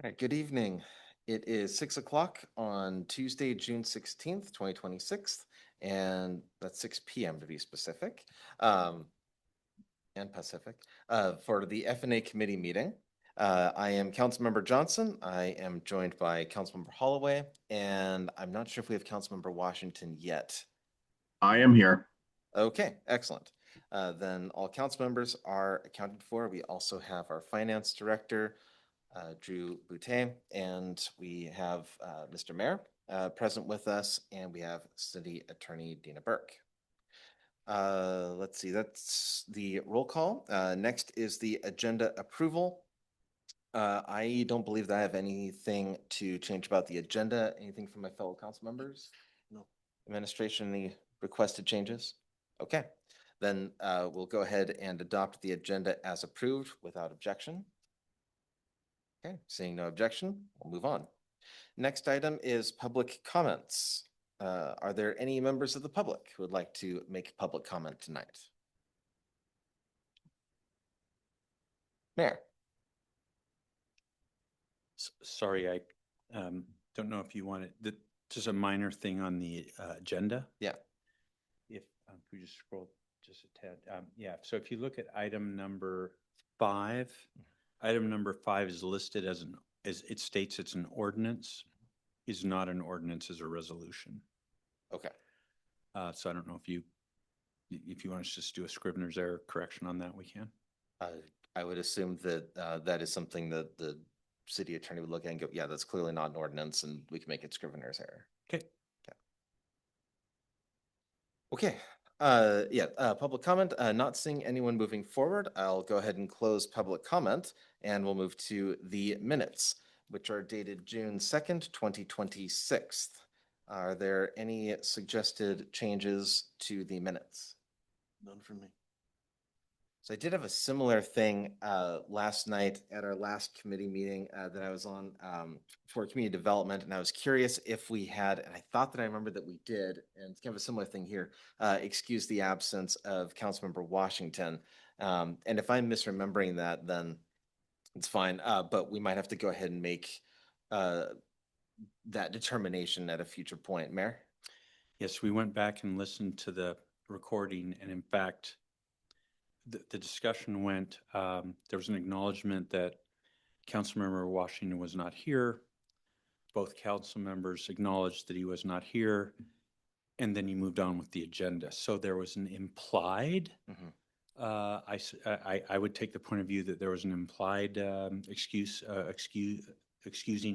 All right, good evening. It is 6 o'clock on Tuesday, June 16th, 2026, and that's 6 p.m. to be specific, and Pacific, for the FNA committee meeting. I am Councilmember Johnson. I am joined by Councilmember Holloway, and I'm not sure if we have Councilmember Washington yet. I am here. Okay, excellent. Then all council members are accounted for. We also have our finance director, Drew Boutet, and we have Mr. Mayor present with us, and we have City Attorney Dina Burke. Let's see, that's the roll call. Next is the agenda approval. I don't believe that I have anything to change about the agenda. Anything from my fellow council members? No. Administration, any requested changes? Okay, then we'll go ahead and adopt the agenda as approved without objection. Okay, seeing no objection, we'll move on. Next item is public comments. Are there any members of the public who would like to make public comment tonight? Mayor. Sorry, I don't know if you want it. Just a minor thing on the agenda. Yeah. If we just scroll just a tad. Yeah, so if you look at item number 5, item number 5 is listed as it states it's an ordinance, is not an ordinance, is a resolution. Okay. So I don't know if you want to just do a Scrivener's error correction on that, we can. I would assume that that is something that the city attorney would look at and go, yeah, that's clearly not an ordinance, and we can make it Scrivener's error. Okay. Okay. Public comment, not seeing anyone moving forward. I'll go ahead and close public comment, and we'll move to the minutes, which are dated June 2nd, 2026. Are there any suggested changes to the minutes? None for me. So I did have a similar thing last night at our last committee meeting that I was on for community development, and I was curious if we had, and I thought that I remember that we did, and it's kind of a similar thing here, excuse the absence of Councilmember Washington. And if I'm misremembering that, then it's fine, but we might have to go ahead and make that determination at a future point. Mayor? Yes, we went back and listened to the recording, and in fact, the discussion went, there was an acknowledgement that Councilmember Washington was not here. Both council members acknowledged that he was not here, and then he moved on with the agenda. So there was an implied, I would take the point of view that there was an implied excusing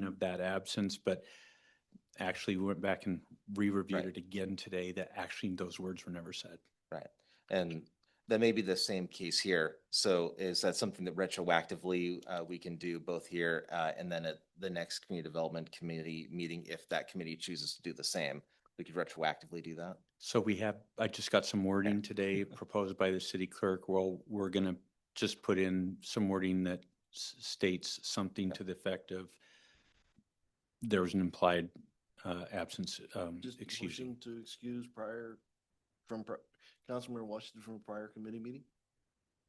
of that absence, but actually we went back and re-reviewed it again today that actually those words were never said. Right. And that may be the same case here. So is that something that retroactively we can do both here and then at the next community development committee meeting, if that committee chooses to do the same, we could retroactively do that? So I just got some wording today proposed by the city clerk. Well, we're going to just put in some wording that states something to the effect of there was an implied absence. Just motion to excuse Councilmember Washington from a prior committee meeting?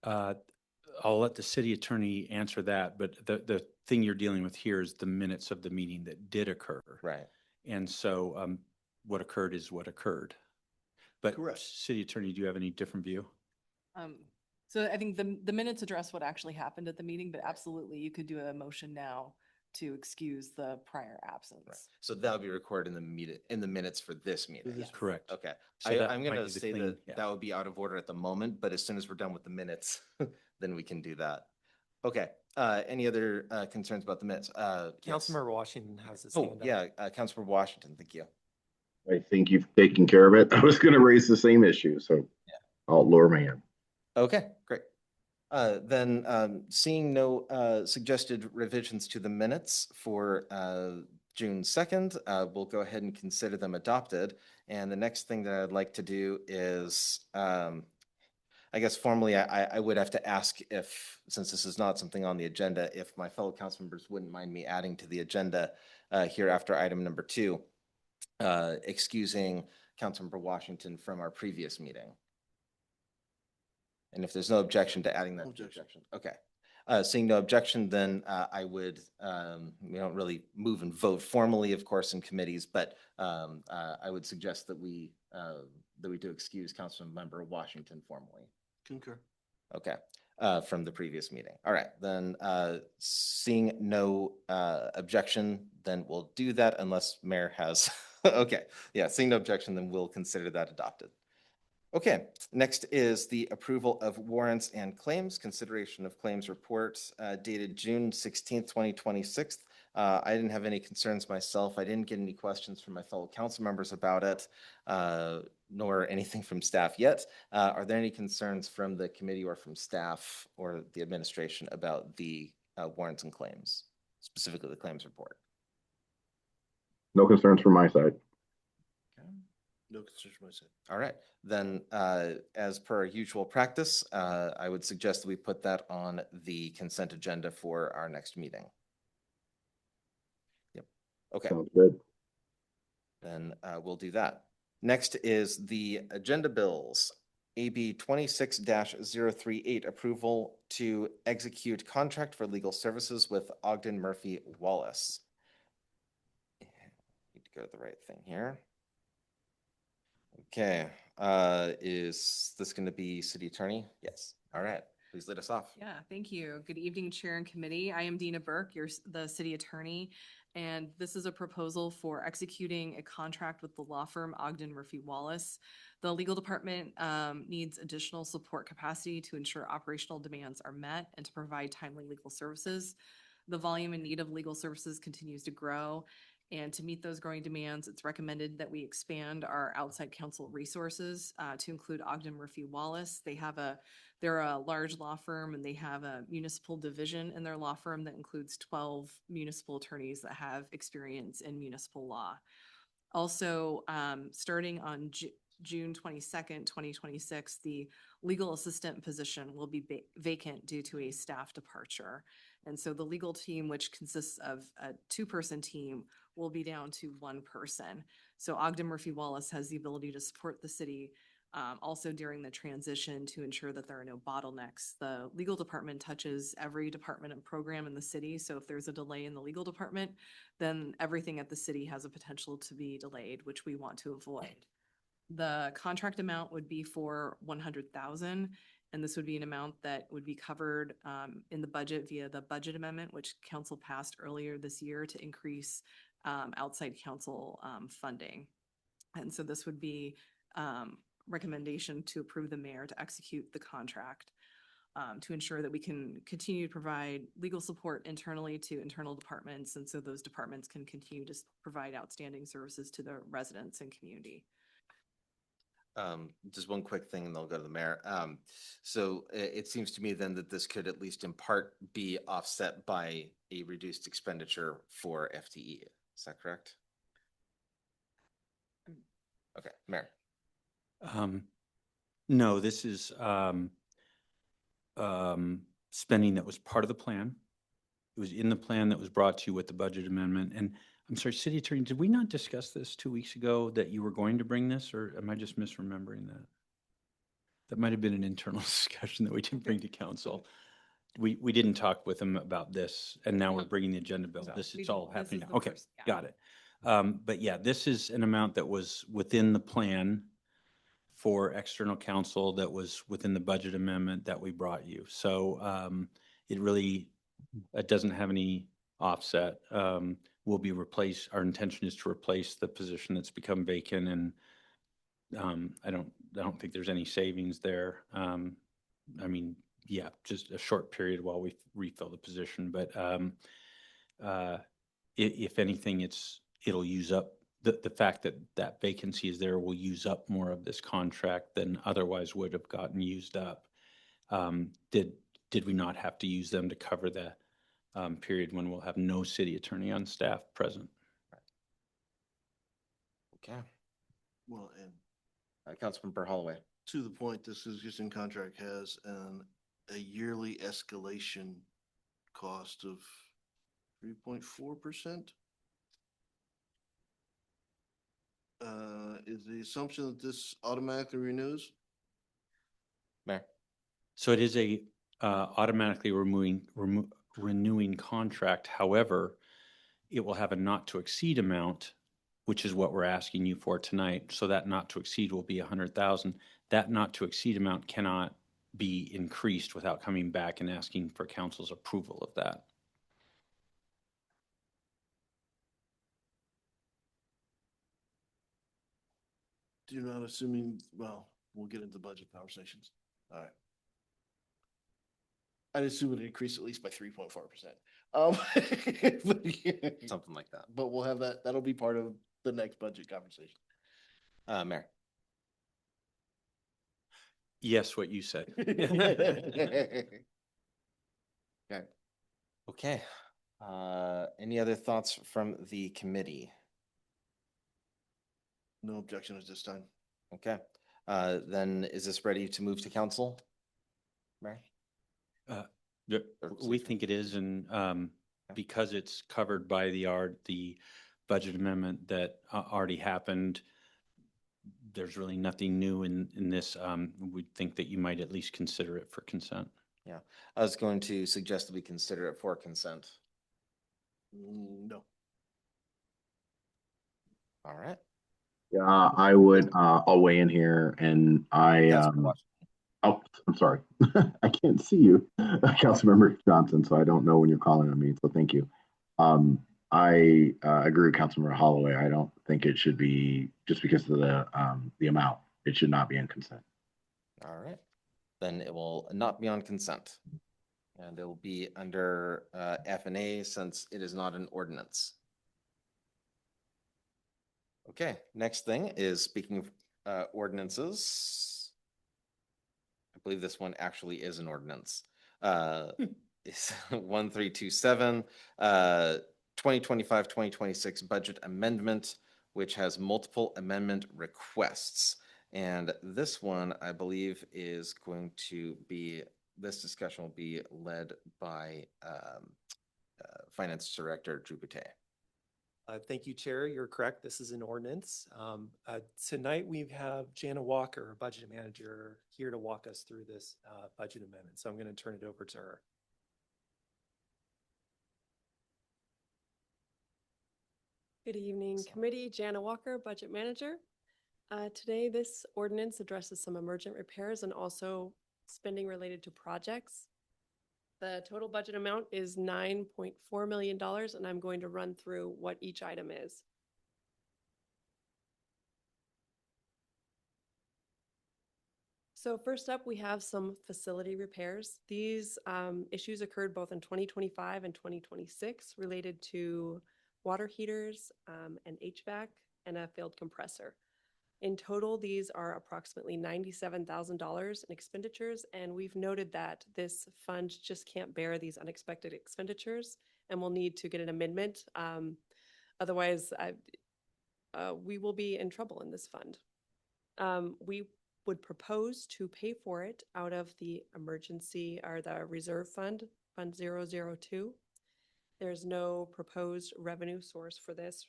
I'll let the city attorney answer that, but the thing you're dealing with here is the minutes of the meeting that did occur. Right. And so what occurred is what occurred. But correct. City attorney, do you have any different view? So I think the minutes address what actually happened at the meeting, but absolutely you could do a motion now to excuse the prior absence. Right. So that'll be recorded in the minutes for this meeting. Yes. Correct. Okay. So I'm going to say that yeah. that would be out of order at the moment, but as soon as we're done with the minutes, then we can do that. Okay. Any other concerns about the minutes? Councilmember Washington has his Oh, hand up. yeah. Councilmember Washington, thank you. I think you've taken care of it. I was going to raise the same issue, so I'll lower my hand. Okay, great. Then seeing no suggested revisions to the minutes for June 2nd, we'll go ahead and consider them adopted. And the next thing that I'd like to do is, I guess formally, I would have to ask if, since this is not something on the agenda, if my fellow council members wouldn't mind me adding to the agenda here after item number 2, excusing Councilmember Washington from our previous meeting. And if there's no objection to adding that. No objection. Okay. Seeing no objection, then I would, we don't really move and vote formally, of course, in committees, but I would suggest that we do excuse Councilmember Washington formally. Concur. Okay, from the previous meeting. All right, then seeing no objection, then we'll do that unless Mayor has, okay, yeah, seeing no objection, then we'll consider that adopted. Okay, next is the approval of warrants and claims, consideration of claims reports dated June 16th, 2026. I didn't have any concerns myself. I didn't get any questions from my fellow council members about it, nor anything from staff yet. Are there any concerns from the committee or from staff or the administration about the warrants and claims, specifically the claims report? No concerns from my side. No concerns from my side. All right, then, as per our usual practice, I would suggest that we put that on the consent agenda for our next meeting. Yep, okay, Sounds good. then we'll do that. Next is the agenda bills. AB 26-038, approval to execute contract for legal services with Ogden Murphy Wallace. Need to go to the right thing here. Okay, is this going to be city attorney? Yes. All right, please lead us off. Yeah, thank you. Good evening, Chair and Committee. I am Dina Burke, the city attorney, and this is a proposal for executing a contract with the law firm Ogden Murphy Wallace. The legal department needs additional support capacity to ensure operational demands are met and to provide timely legal services. The volume and need of legal services continues to grow. And to meet those growing demands, it's recommended that we expand our outside counsel resources to include Ogden Murphy Wallace. They're a large law firm, and they have a municipal division in their law firm that includes 12 municipal attorneys that have experience in municipal law. Also, starting on June 22nd, 2026, the legal assistant position will be vacant due to a staff departure. And so the legal team, which consists of a two-person team, will be down to one person. So Ogden Murphy Wallace has the ability to support the city also during the transition to ensure that there are no bottlenecks. The legal department touches every department and program in the city. So if there's a delay in the legal department, then everything at the city has a potential to be delayed, which we want to avoid. The contract amount would be for $100,000, and this would be an amount that would be covered in the budget via the budget amendment, which council passed earlier this year to increase outside counsel funding. And so this would be recommendation to approve the mayor to execute the contract to ensure that we can continue to provide legal support internally to internal departments, and so those departments can continue to provide outstanding services to the residents and community. Just one quick thing and they'll go to the mayor. So it seems to me then that this could at least in part be offset by a reduced expenditure for FTE. Is that correct? Okay, Mayor. No, this is spending that was part of the plan. It was in the plan that was brought to you with the budget amendment. And I'm sorry, City Attorney, did we not discuss this 2 weeks ago that you were going to bring this, or am I just misremembering that? That might have been an internal discussion that we didn't bring to council. We didn't talk with them about this, and now we're bringing the agenda bill. It's all happening now. Okay, got it. But yeah, this is an amount that was within the plan for external counsel that was within the budget amendment that we brought you. So it doesn't have any offset. Will be replaced. Our intention is to replace the position that's become vacant, and I don't think there's any savings there. I mean, yeah, just a short period while we refill the position, but if anything, it'll use up the fact that that vacancy is there will use up more of this contract than otherwise would have gotten used up. Did we not have to use them to cover the period when we'll have no city attorney on staff present? Okay. Well, and Councilmember Holloway. to the point, this existing contract has a yearly escalation cost of 3.4%. Is the assumption that this automatically renews? Mayor. So it is automatically renewing contract. However, it will have a not to exceed amount, which is what we're asking you for tonight. So that not to exceed will be 100,000. That not to exceed amount cannot be increased without coming back and asking for council's approval of that. Do not assuming, well, we'll get into budget conversations. All right. I'd assume it increased at least by 3.4%. Something like that. But we'll have that, that'll be part of the next budget conversation. Mayor. Yes, what you said. Okay. Okay. Any other thoughts from the committee? No objection at this time. Okay. Then is this ready to move to council? Mayor? Yeah, Or we city think it is, and because it's covered by the budget amendment that already happened, there's really nothing new in this. We think that you might at least consider it for consent. Yeah, I was going to suggest that we consider it for consent. No. All right. Yeah, I would, I'll weigh in here and Councilman Washington. oh, I'm sorry. I can't see you, Councilmember Johnson, so I don't know when you're calling on me, so thank you. I agree with Councilmember Holloway. I don't think it should be, just because of the amount, it should not be in consent. All right, then it will not be on consent. And it will be under F and A since it is not an ordinance. Okay, next thing is, speaking of ordinances. I believe this one actually is an ordinance. It's 1327, 2025-2026 budget amendment, which has multiple amendment requests. And this one, I believe, is going to be, this discussion will be led by Finance Director Drew Boutet. Thank you, Chair. You're correct. This is an ordinance. Tonight we have Jana Walker, our Budget Manager, here to walk us through this budget amendment. So I'm going to turn it over to her. Good evening, committee. Jana Walker, Budget Manager. Today, this ordinance addresses some emergent repairs and also spending related to projects. The total budget amount is $9.4 million, and I'm going to run through what each item is. So first up, we have some facility repairs. These issues occurred both in 2025 and 2026 related to water heaters, and HVAC, and a failed compressor. In total, these are approximately $97,000 in expenditures, and we've noted that this fund just can't bear these unexpected expenditures and will need to get an amendment. Otherwise, we will be in trouble in this fund. We would propose to pay for it out of the emergency or the reserve fund, Fund 002. There's no proposed revenue source for this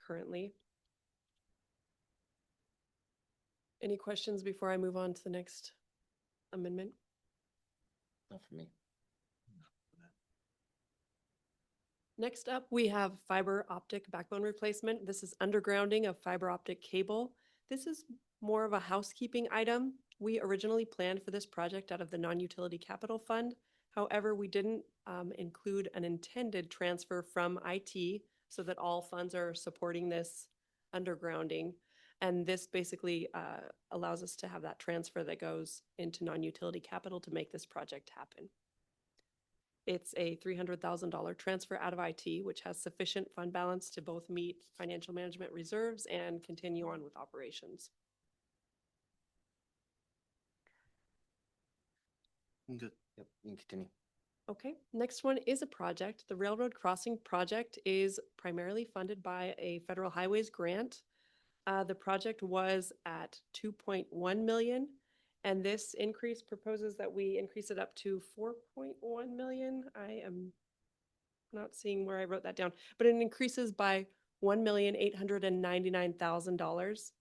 currently. Any questions before I move on to the next amendment? Not for me. Next up, we have fiber optic backbone replacement. This is undergrounding of fiber optic cable. This is more of a housekeeping item. We originally planned for this project out of the non-utility capital fund. However, we didn't include an intended transfer from IT so that all funds are supporting this undergrounding. And this basically allows us to have that transfer that goes into non-utility capital to make this project happen. It's a $300,000 transfer out of IT, which has sufficient fund balance to both meet financial management reserves and continue on with operations. Good. Yep, you can continue. Okay, next one is a project. The railroad crossing project is primarily funded by a federal highways grant. The project was at 2.1 million, and this increase proposes that we increase it up to 4.1 million. I am not seeing where I wrote that down, but it increases by $1,899,000.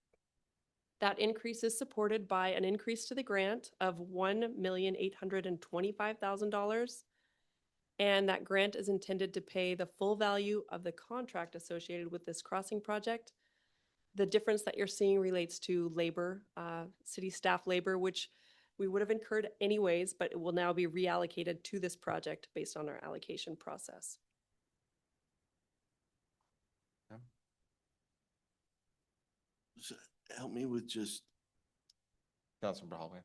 That increase is supported by an increase to the grant of $1,825,000. And that grant is intended to pay the full value of the contract associated with this crossing project. The difference that you're seeing relates to labor, city staff labor, which we would have incurred anyways, but it will now be reallocated to this project based on our allocation process. So help me with just, Councilmember Holloway.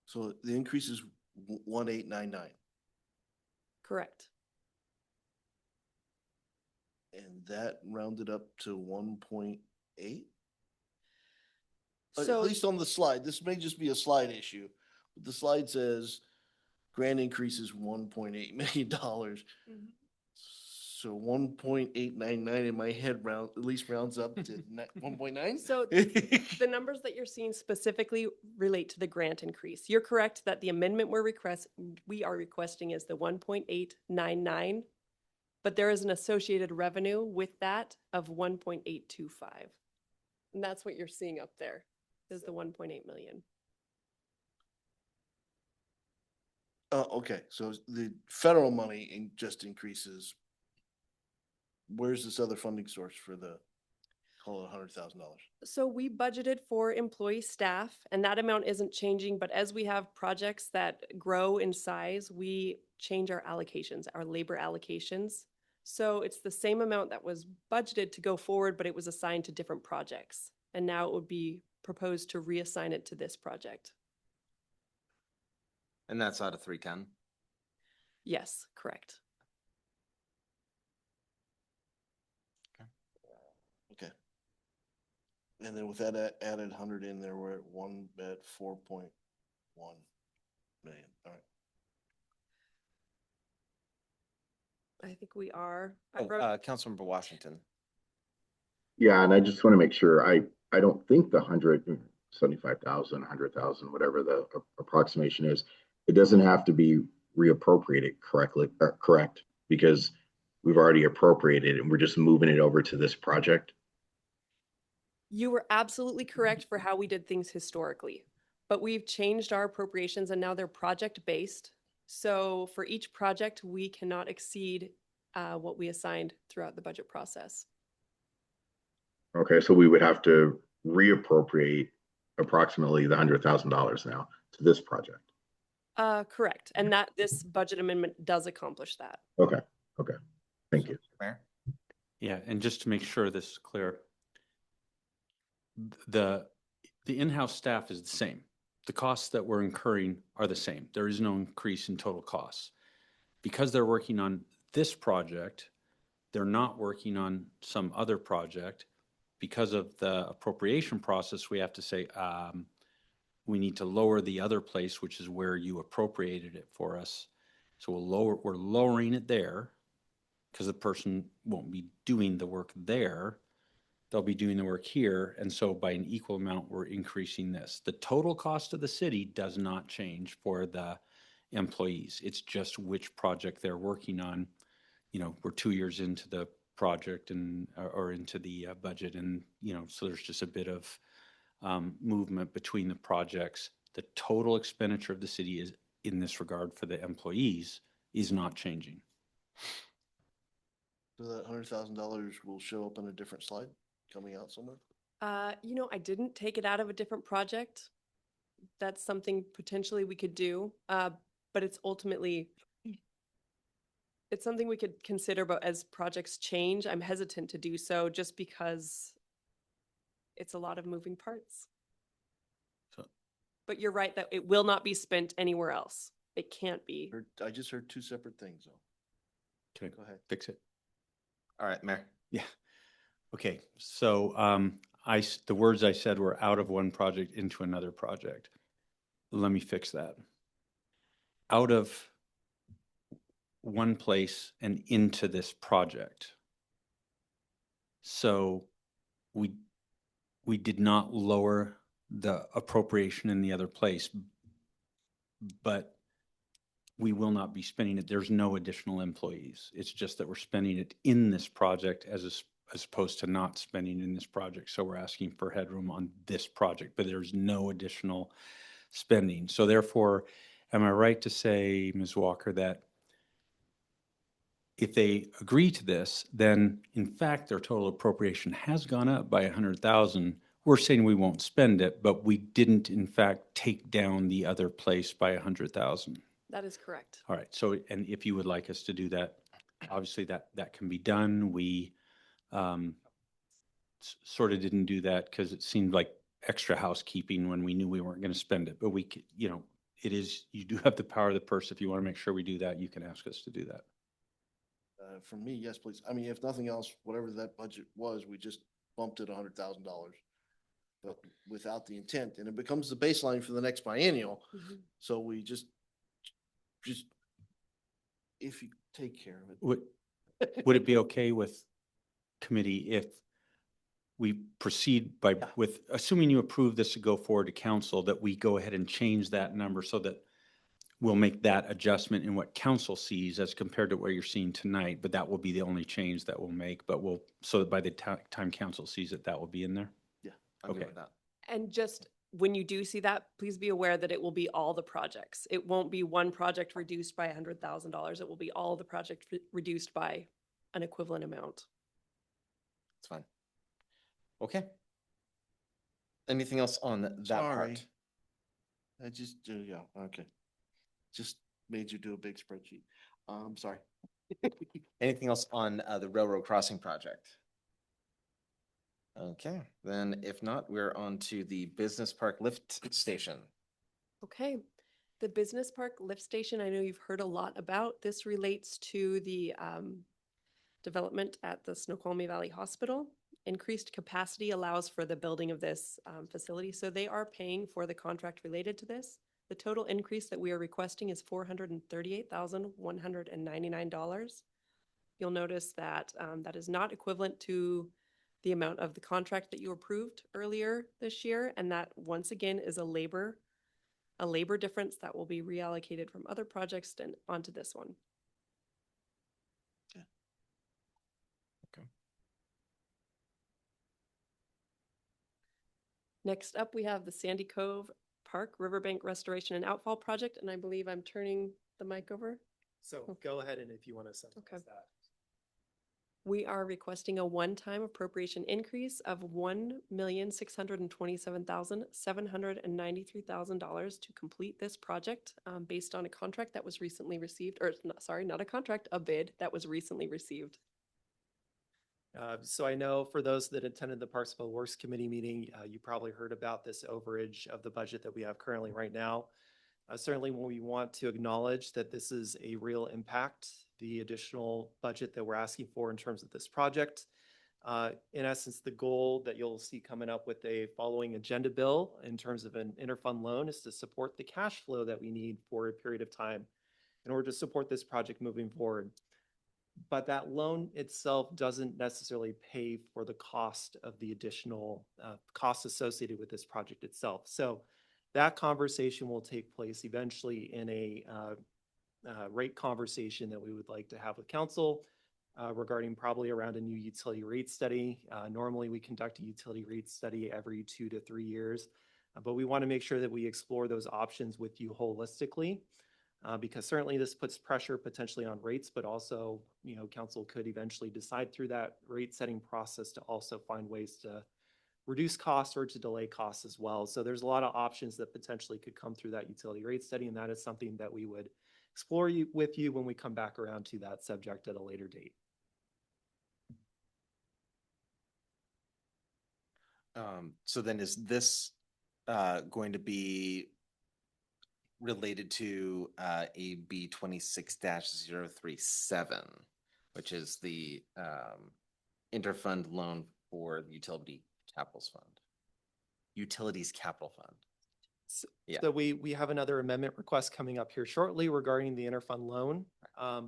so the increase is 1899, Correct. and that rounded up to 1.8? At So least on the slide, this may just be a slide issue. But the slide says grant increase is $1.8 million. Mhm. So 1.899 in my head at least rounds up to 1.9? So the numbers that you're seeing specifically relate to the grant increase. You're correct that the amendment we are requesting is the 1.899, but there is an associated revenue with that of 1.825. And that's what you're seeing up there, is the 1.8 million. Okay, so the federal money just increases. Where's this other funding source for the, call it $100,000? So we budgeted for employee staff, and that amount isn't changing, but as we have projects that grow in size, we change our allocations, our labor allocations. So it's the same amount that was budgeted to go forward, but it was assigned to different projects. And now it would be proposed to reassign it to this project. And that's out of 310. Yes, correct. Okay. And then with that added 100 in there, we're at 4.1 million. All right. I think we are. I Oh, wrote- Councilmember Washington. Yeah, and I just want to make sure, I don't think the 175,000, 100,000, whatever the approximation is, it doesn't have to be reappropriated correct? Because we've already appropriated and we're just moving it over to this project. You were absolutely correct for how we did things historically, but we've changed our appropriations and now they're project-based. So for each project, we cannot exceed what we assigned throughout the budget process. Okay, so we would have to reappropriate approximately the $100,000 now to this project. Correct. And that this budget amendment does accomplish that. Okay, thank you. Mayor? Yeah, and just to make sure this is clear, the in-house staff is the same. The costs that we're incurring are the same. There is no increase in total costs. Because they're working on this project, they're not working on some other project. Because of the appropriation process, we have to say, we need to lower the other place, which is where you appropriated it for us. So we're lowering it there because the person won't be doing the work there. They'll be doing the work here. And so by an equal amount, we're increasing this. The total cost of the city does not change for the employees. It's just which project they're working on. You know, we're 2 years into the project and or into the budget, and so there's just a bit of movement between the projects. The total expenditure of the city is, in this regard, for the employees, is not changing. So that $100,000 will show up on a different slide coming out somewhere? I didn't take it out of a different project. That's something potentially we could do, but it's something we could consider, but as projects change, I'm hesitant to do so just because it's a lot of moving parts. But you're right that it will not be spent anywhere else. It can't be. I just heard two separate things though. Can I Go ahead. fix it? All right, Mayor. Yeah. Okay. So the words I said were out of one project into another project. Let me fix that. Out of one place and into this project. So we did not lower the appropriation in the other place, but we will not be spending it. There's no additional employees. It's just that we're spending it in this project as opposed to not spending in this project. So we're asking for headroom on this project, but there's no additional spending. So therefore, am I right to say, Ms. Walker, that if they agree to this, then in fact, their total appropriation has gone up by 100,000. We're saying we won't spend it, but we didn't in fact take down the other place by 100,000. That is correct. All right. So, and if you would like us to do that, obviously that can be done. We sort of didn't do that because it seemed like extra housekeeping when we knew we weren't going to spend it. But we could, it is, you do have the power of the purse. If you want to make sure we do that, you can ask us to do that. For me, yes, please. I mean, if nothing else, whatever that budget was, we just bumped it $100,000. But without the intent, and it becomes the baseline for the next biennial. Mhm. So we just, if you take care of it. Would it be okay with committee if we proceed with, assuming you approve this to go forward to council, that we go ahead and change that number so that we'll make that adjustment in what council sees as compared to what you're seeing tonight, but that will be the only change that we'll make, but so that by the time council sees it, that will be in there? Yeah. I'm good Okay. with that. And just when you do see that, please be aware that it will be all the projects. It won't be one project reduced by $100,000. It will be all the project reduced by an equivalent amount. It's fine. Okay. Anything else on that Sorry. part? I just, yeah, okay. Just made you do a big spreadsheet. Sorry. Anything else on the railroad crossing project? Okay, then if not, we're on to the business park lift station. Okay. The Business Park Lift Station, I know you've heard a lot about. This relates to the development at the Snoqualmie Valley Hospital. Increased capacity allows for the building of this facility, so they are paying for the contract related to this. The total increase that we are requesting is $438,199. You'll notice that that is not equivalent to the amount of the contract that you approved earlier this year, and that once again is a labor difference that will be reallocated from other projects and onto this one. Next up, we have the Sandy Cove Park Riverbank Restoration and Outfall Project, and I believe I'm turning the mic over. So go ahead and if you want to Okay. summarize that. We are requesting a one-time appropriation increase of $1,627,793 to complete this project based on a contract that was recently received, or sorry, not a contract, a bid that was recently received. So I know for those that attended the Parks Public Works Committee meeting, you probably heard about this overage of the budget that we have currently right now. Certainly we want to acknowledge that this is a real impact, the additional budget that we're asking for in terms of this project. In essence, the goal that you'll see coming up with a following agenda bill in terms of an interfund loan is to support the cash flow that we need for a period of time in order to support this project moving forward. But that loan itself doesn't necessarily pay for the cost of the additional costs associated with this project itself. So that conversation will take place eventually in a rate conversation that we would like to have with council regarding probably around a new utility rate study. Normally we conduct a utility rate study every 2 to 3 years, but we want to make sure that we explore those options with you holistically. Because certainly this puts pressure potentially on rates, but also, council could eventually decide through that rate setting process to also find ways to reduce costs or to delay costs as well. So there's a lot of options that potentially could come through that utility rate study, and that is something that we would explore with you when we come back around to that subject at a later date. So then is this going to be related to AB 26-037, which is the interfund loan for the Utilities Capital Fund? Yeah. So we have another amendment request coming up here shortly regarding the interfund loan.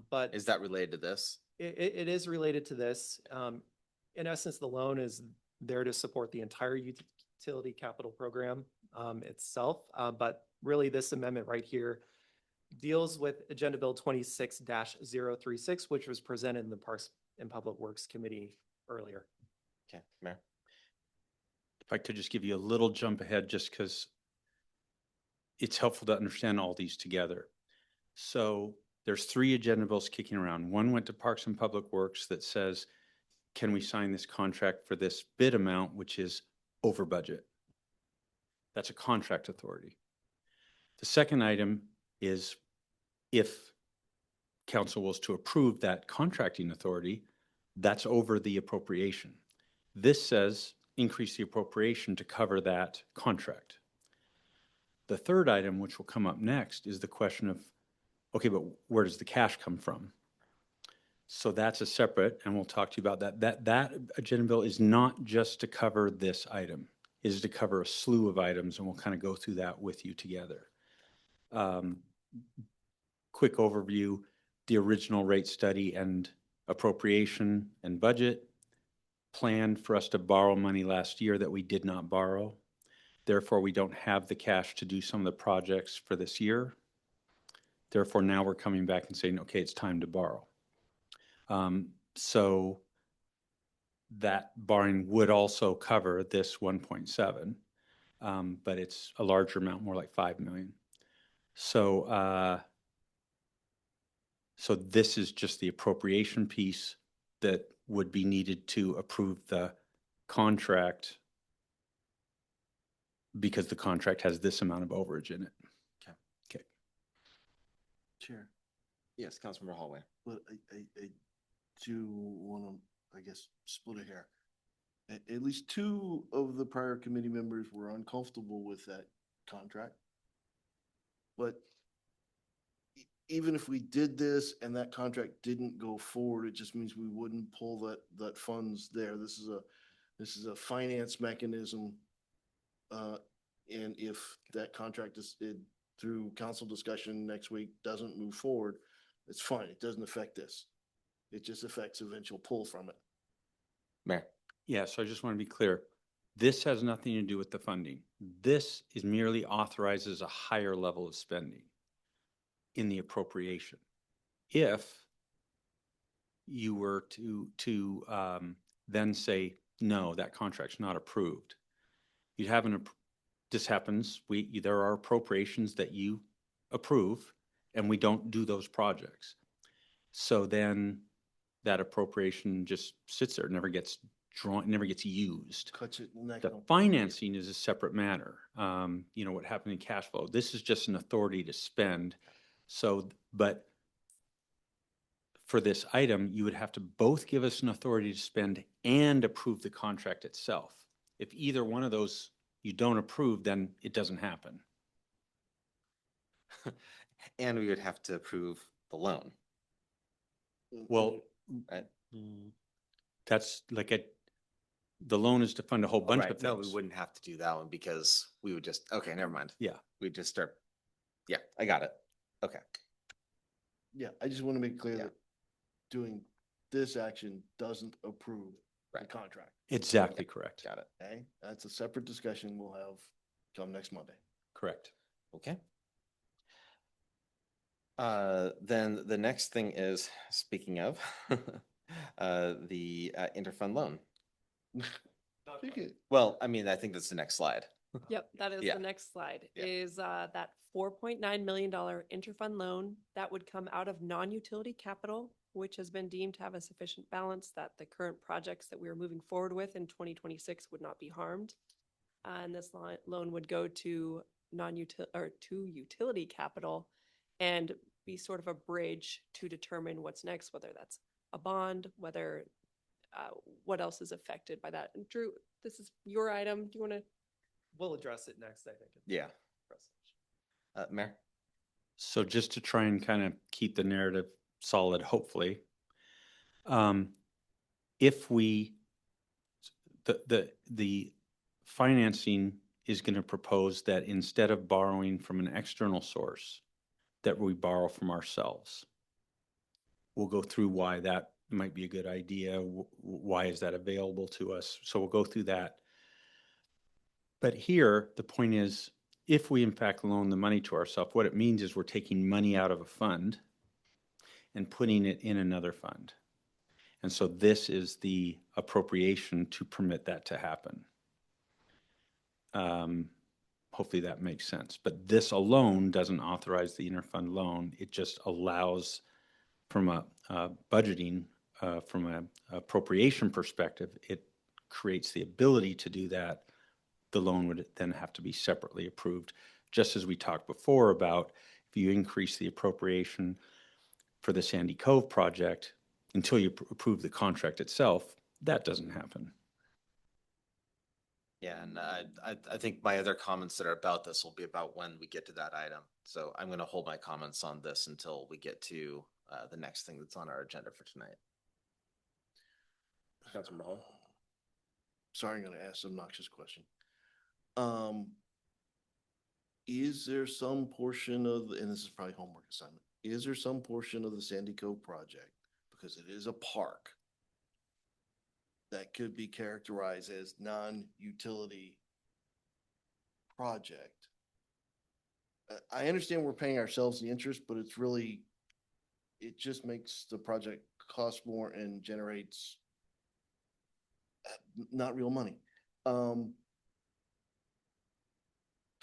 But Is that related to this? it is related to this. In essence, the loan is there to support the entire utility capital program itself. But really this amendment right here deals with Agenda Bill 26-036, which was presented in the Parks and Public Works Committee earlier. Okay, Mayor. If I could just give you a little jump ahead, just because it's helpful to understand all these together. So there's 3 agenda bills kicking around. One went to Parks and Public Works that says, can we sign this contract for this bid amount, which is over budget? That's a contract authority. The second item is if council was to approve that contracting authority, that's over the appropriation. This says increase the appropriation to cover that contract. The third item, which will come up next, is the question of, okay, but where does the cash come from? So that's a separate, and we'll talk to you about that. That agenda bill is not just to cover this item, it is to cover a slew of items, and we'll kind of go through that with you together. Quick overview, the original rate study and appropriation and budget planned for us to borrow money last year that we did not borrow. Therefore, we don't have the cash to do some of the projects for this year. Therefore, now we're coming back and saying, okay, it's time to borrow. So that borrowing would also cover this 1.7, but it's a larger amount, more like 5 million. So, so this is just the appropriation piece that would be needed to approve the contract because the contract has this amount of overage in it. Okay. Chair. Yes, Councilmember Holloway. But I do want to, I guess, split a hair. At least 2 of the prior committee members were uncomfortable with that contract. But even if we did this and that contract didn't go forward, it just means we wouldn't pull that funds there. This is a finance mechanism. And if that contract is through council discussion next week doesn't move forward, it's fine. It doesn't affect this. It just affects eventual pull from it. Mayor. Yeah, so I just want to be clear. This has nothing to do with the funding. This is merely authorizes a higher level of spending in the appropriation. If you were to then say, no, that contract's not approved, you'd have this happens, there are appropriations that you approve and we don't do those projects. So then that appropriation just sits there, never gets drawn, never gets used. Cuts it neck. The financing is a separate matter. You know, what happened in cash flow. This is just an authority to spend. So, but for this item, you would have to both give us an authority to spend and approve the contract itself. If either one of those you don't approve, then it doesn't happen. And we would have to approve the loan. Well, Right. that's like the loan is to fund a whole bunch Right. of No, we things. wouldn't have to do that one because we would just, okay, never mind. Yeah. We'd just start. Yeah, I got it. Okay. Yeah, I just want to make clear Yeah. that doing this action doesn't approve the Right. contract. Exactly correct. Got it. Okay, that's a separate discussion we'll have come next Monday. Correct. Okay. Then the next thing is, speaking of, the interfund loan. Well, I mean, I think that's the next slide. Yep, that is Yeah. the next slide, Yeah. is that $4.9 million interfund loan that would come out of non-utility capital, which has been deemed to have a sufficient balance that the current projects that we are moving forward with in 2026 would not be harmed. And this loan would go to utility capital and be sort of a bridge to determine what's next, whether that's a bond, whether what else is affected by that. And Drew, this is your item. Do you want to? We'll address it next, I think. Yeah. Mayor? So just to try and kind of keep the narrative solid, hopefully, if we, the financing is going to propose that instead of borrowing from an external source, that we borrow from ourselves. We'll go through why that might be a good idea. Why is that available to us? So we'll go through that. But here, the point is, if we in fact loan the money to ourselves, what it means is we're taking money out of a fund and putting it in another fund. And so this is the appropriation to permit that to happen. Hopefully that makes sense. But this alone doesn't authorize the interfund loan. It just allows, from a budgeting, from an appropriation perspective, it creates the ability to do that. The loan would then have to be separately approved, just as we talked before about if you increase the appropriation for the Sandy Cove project until you approve the contract itself, that doesn't happen. Yeah, and I think my other comments that are about this will be about when we get to that item. So I'm going to hold my comments on this until we get to the next thing that's on our agenda for tonight. Councilmember Hall? Sorry, I'm gonna ask an obnoxious question. Is there some portion of, and this is probably homework assignment, is there some portion of the Sandy Cove project, because it is a park, that could be characterized as non-utility project? I understand we're paying ourselves the interest, but it's really, it just makes the project cost more and generates not real money.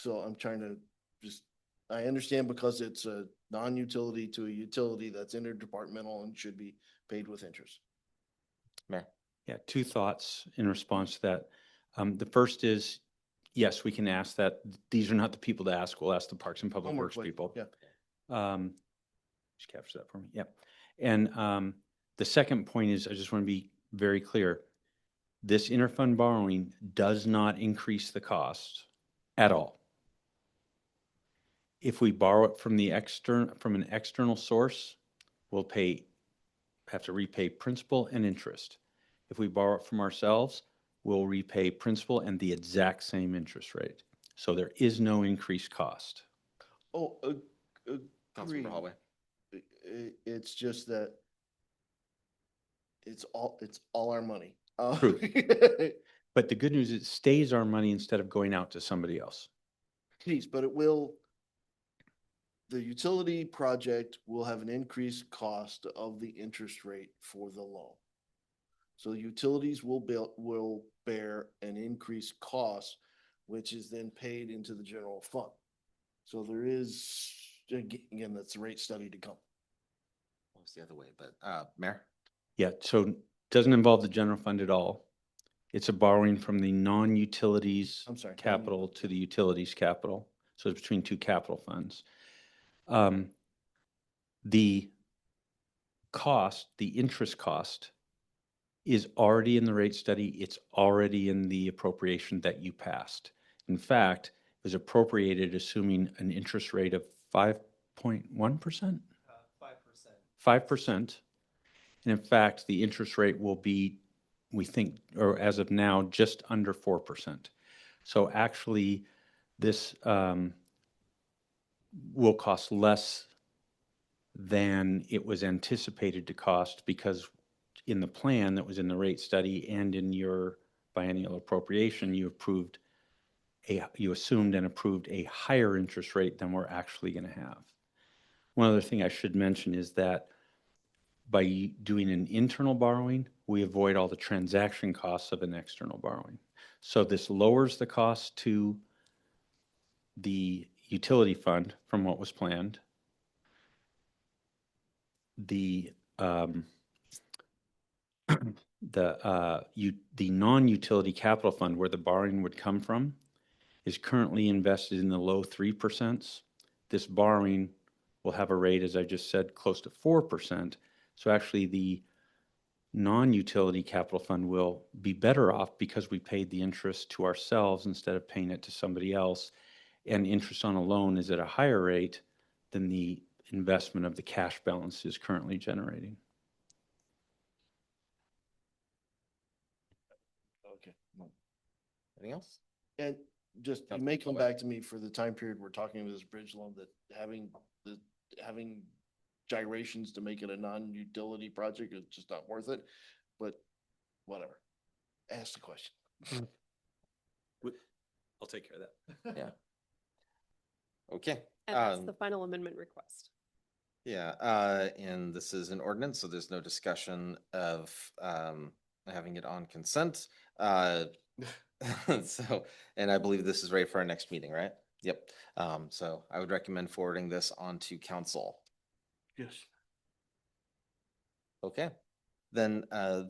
So I'm trying to just, I understand because it's a non-utility to a utility that's interdepartmental and should be paid with interest. Mayor? Yeah, two thoughts in response to that. The first is, yes, we can ask that. These are not the people to ask. We'll ask the Parks and Public Homework, Works please. people. Yeah. Just capture that for me. Yep. And the second point is, I just want to be very clear. This interfund borrowing does not increase the cost at all. If we borrow it from an external source, we'll have to repay principal and interest. If we borrow it from ourselves, we'll repay principal and the exact same interest rate. So there is no increased cost. Oh, agree. Councilmember Hallway? It's just that it's all our money. True. But the good news is it stays our money instead of going out to somebody else. Geez, but the utility project will have an increased cost of the interest rate for the loan. So utilities will bear an increased cost, which is then paid into the general fund. So there is, again, that's a rate study to come. Well, it's the other way, but Mayor? Yeah, so it doesn't involve the general fund at all. It's a borrowing from the non-utilities I'm sorry. capital to the utilities capital. So it's between two capital funds. The cost, the interest cost, is already in the rate study. It's already in the appropriation that you passed. In fact, it was appropriated assuming an interest rate of 5.1%? 5%. 5%. And in fact, the interest rate will be, we think, or as of now, just under 4%. So actually, this will cost less than it was anticipated to cost, because in the plan that was in the rate study and in your biennial appropriation, you assumed and approved a higher interest rate than we're actually going to have. One other thing I should mention is that by doing an internal borrowing, we avoid all the transaction costs of an external borrowing. So this lowers the cost to the utility fund from what was planned. The non-utility capital fund, where the borrowing would come from, is currently invested in the low 3%. This borrowing will have a rate, as I just said, close to 4%. So actually the non-utility capital fund will be better off because we paid the interest to ourselves instead of paying it to somebody else. And interest on a loan is at a higher rate than the investment of the cash balance is currently generating. Okay. Anything else? And just, you may come back to me for the time period we're talking about this bridge loan, that having gyrations to make it a non-utility project is just not worth it, but whatever. Ask the question. I'll take care of that. Yeah. Okay. And that's um, the final amendment request. Yeah, and this is an ordinance, so there's no discussion of having it on consent. So, and I believe this is ready for our next meeting, right? Yep. So I would recommend forwarding this on to council. Yes. Okay. Then I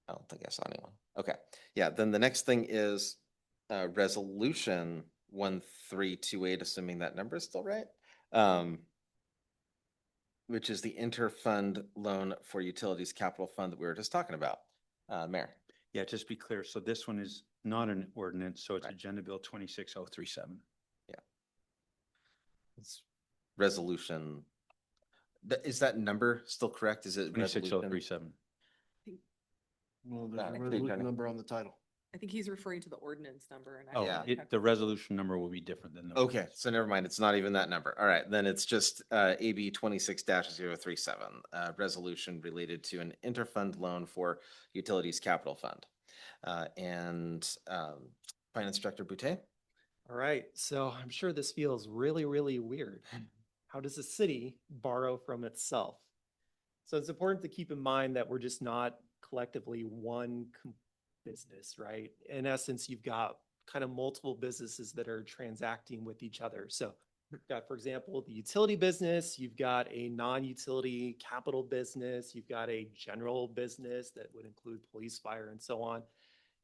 don't think I saw anyone. Okay. Yeah, then the next thing is resolution 1328, assuming that number is still right. Which is the interfund loan for utilities capital fund that we were just talking about. Mayor. Yeah, just be clear. So this one is not an ordinance, so it's Right. Agenda Bill 26037. It's resolution. Is that number still correct? Is it resolution? 26037. Well, there's Got a it. Keep resolution going. number on the title. I think he's referring to the ordinance number and I. Oh, Yeah. the resolution number will be different than the. Okay, so never mind. It's not even that number. All right, then it's just AB 26-037, resolution related to an interfund loan for utilities capital fund. And Finance Director Boutte? All right, so I'm sure this feels really, really weird. How does a city borrow from itself? So it's important to keep in mind that we're just not collectively one business, right? In essence, you've got kind of multiple businesses that are transacting with each other. So you've got, for example, the utility business, you've got a non-utility capital business, you've got a general business that would include police, fire, and so on.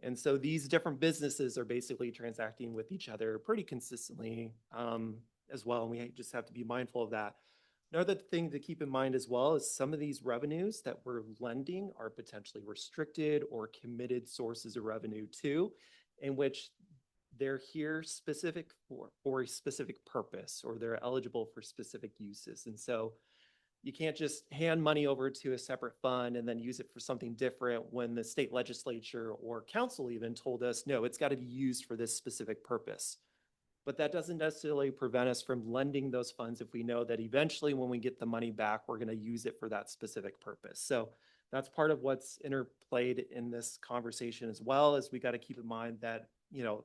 And so these different businesses are basically transacting with each other pretty consistently as well. And we just have to be mindful of that. Another thing to keep in mind as well is some of these revenues that we're lending are potentially restricted or committed sources of revenue too, in which they're here specific for a specific purpose or they're eligible for specific uses. And so you can't just hand money over to a separate fund and then use it for something different when the state legislature or council even told us, no, it's got to be used for this specific purpose. But that doesn't necessarily prevent us from lending those funds if we know that eventually when we get the money back, we're going to use it for that specific purpose. So that's part of what's interplayed in this conversation as well, as we got to keep in mind that, you know,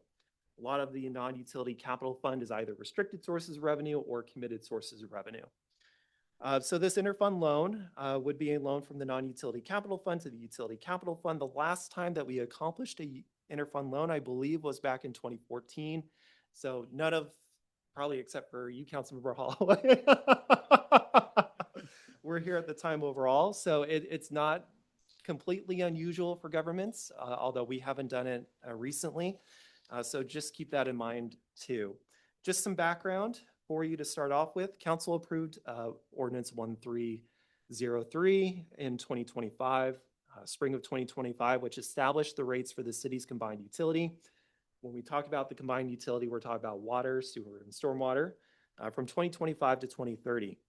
a lot of the non-utility capital fund is either restricted sources of revenue or committed sources of revenue. So this interfund loan would be a loan from the non-utility capital fund to the utility capital fund. The last time that we accomplished a interfund loan, I believe, was back in 2014. So none of, probably except for you, Councilmember Holloway, we're here at the time overall. So it's not completely unusual for governments, although we haven't done it recently. So just keep that in mind too. Just some background for you to start off with. Council approved ordinance 1303 in 2025, spring of 2025, which established the rates for the city's combined utility. When we talk about the combined utility, we're talking about water, sewer, and stormwater from 2025 to 2030.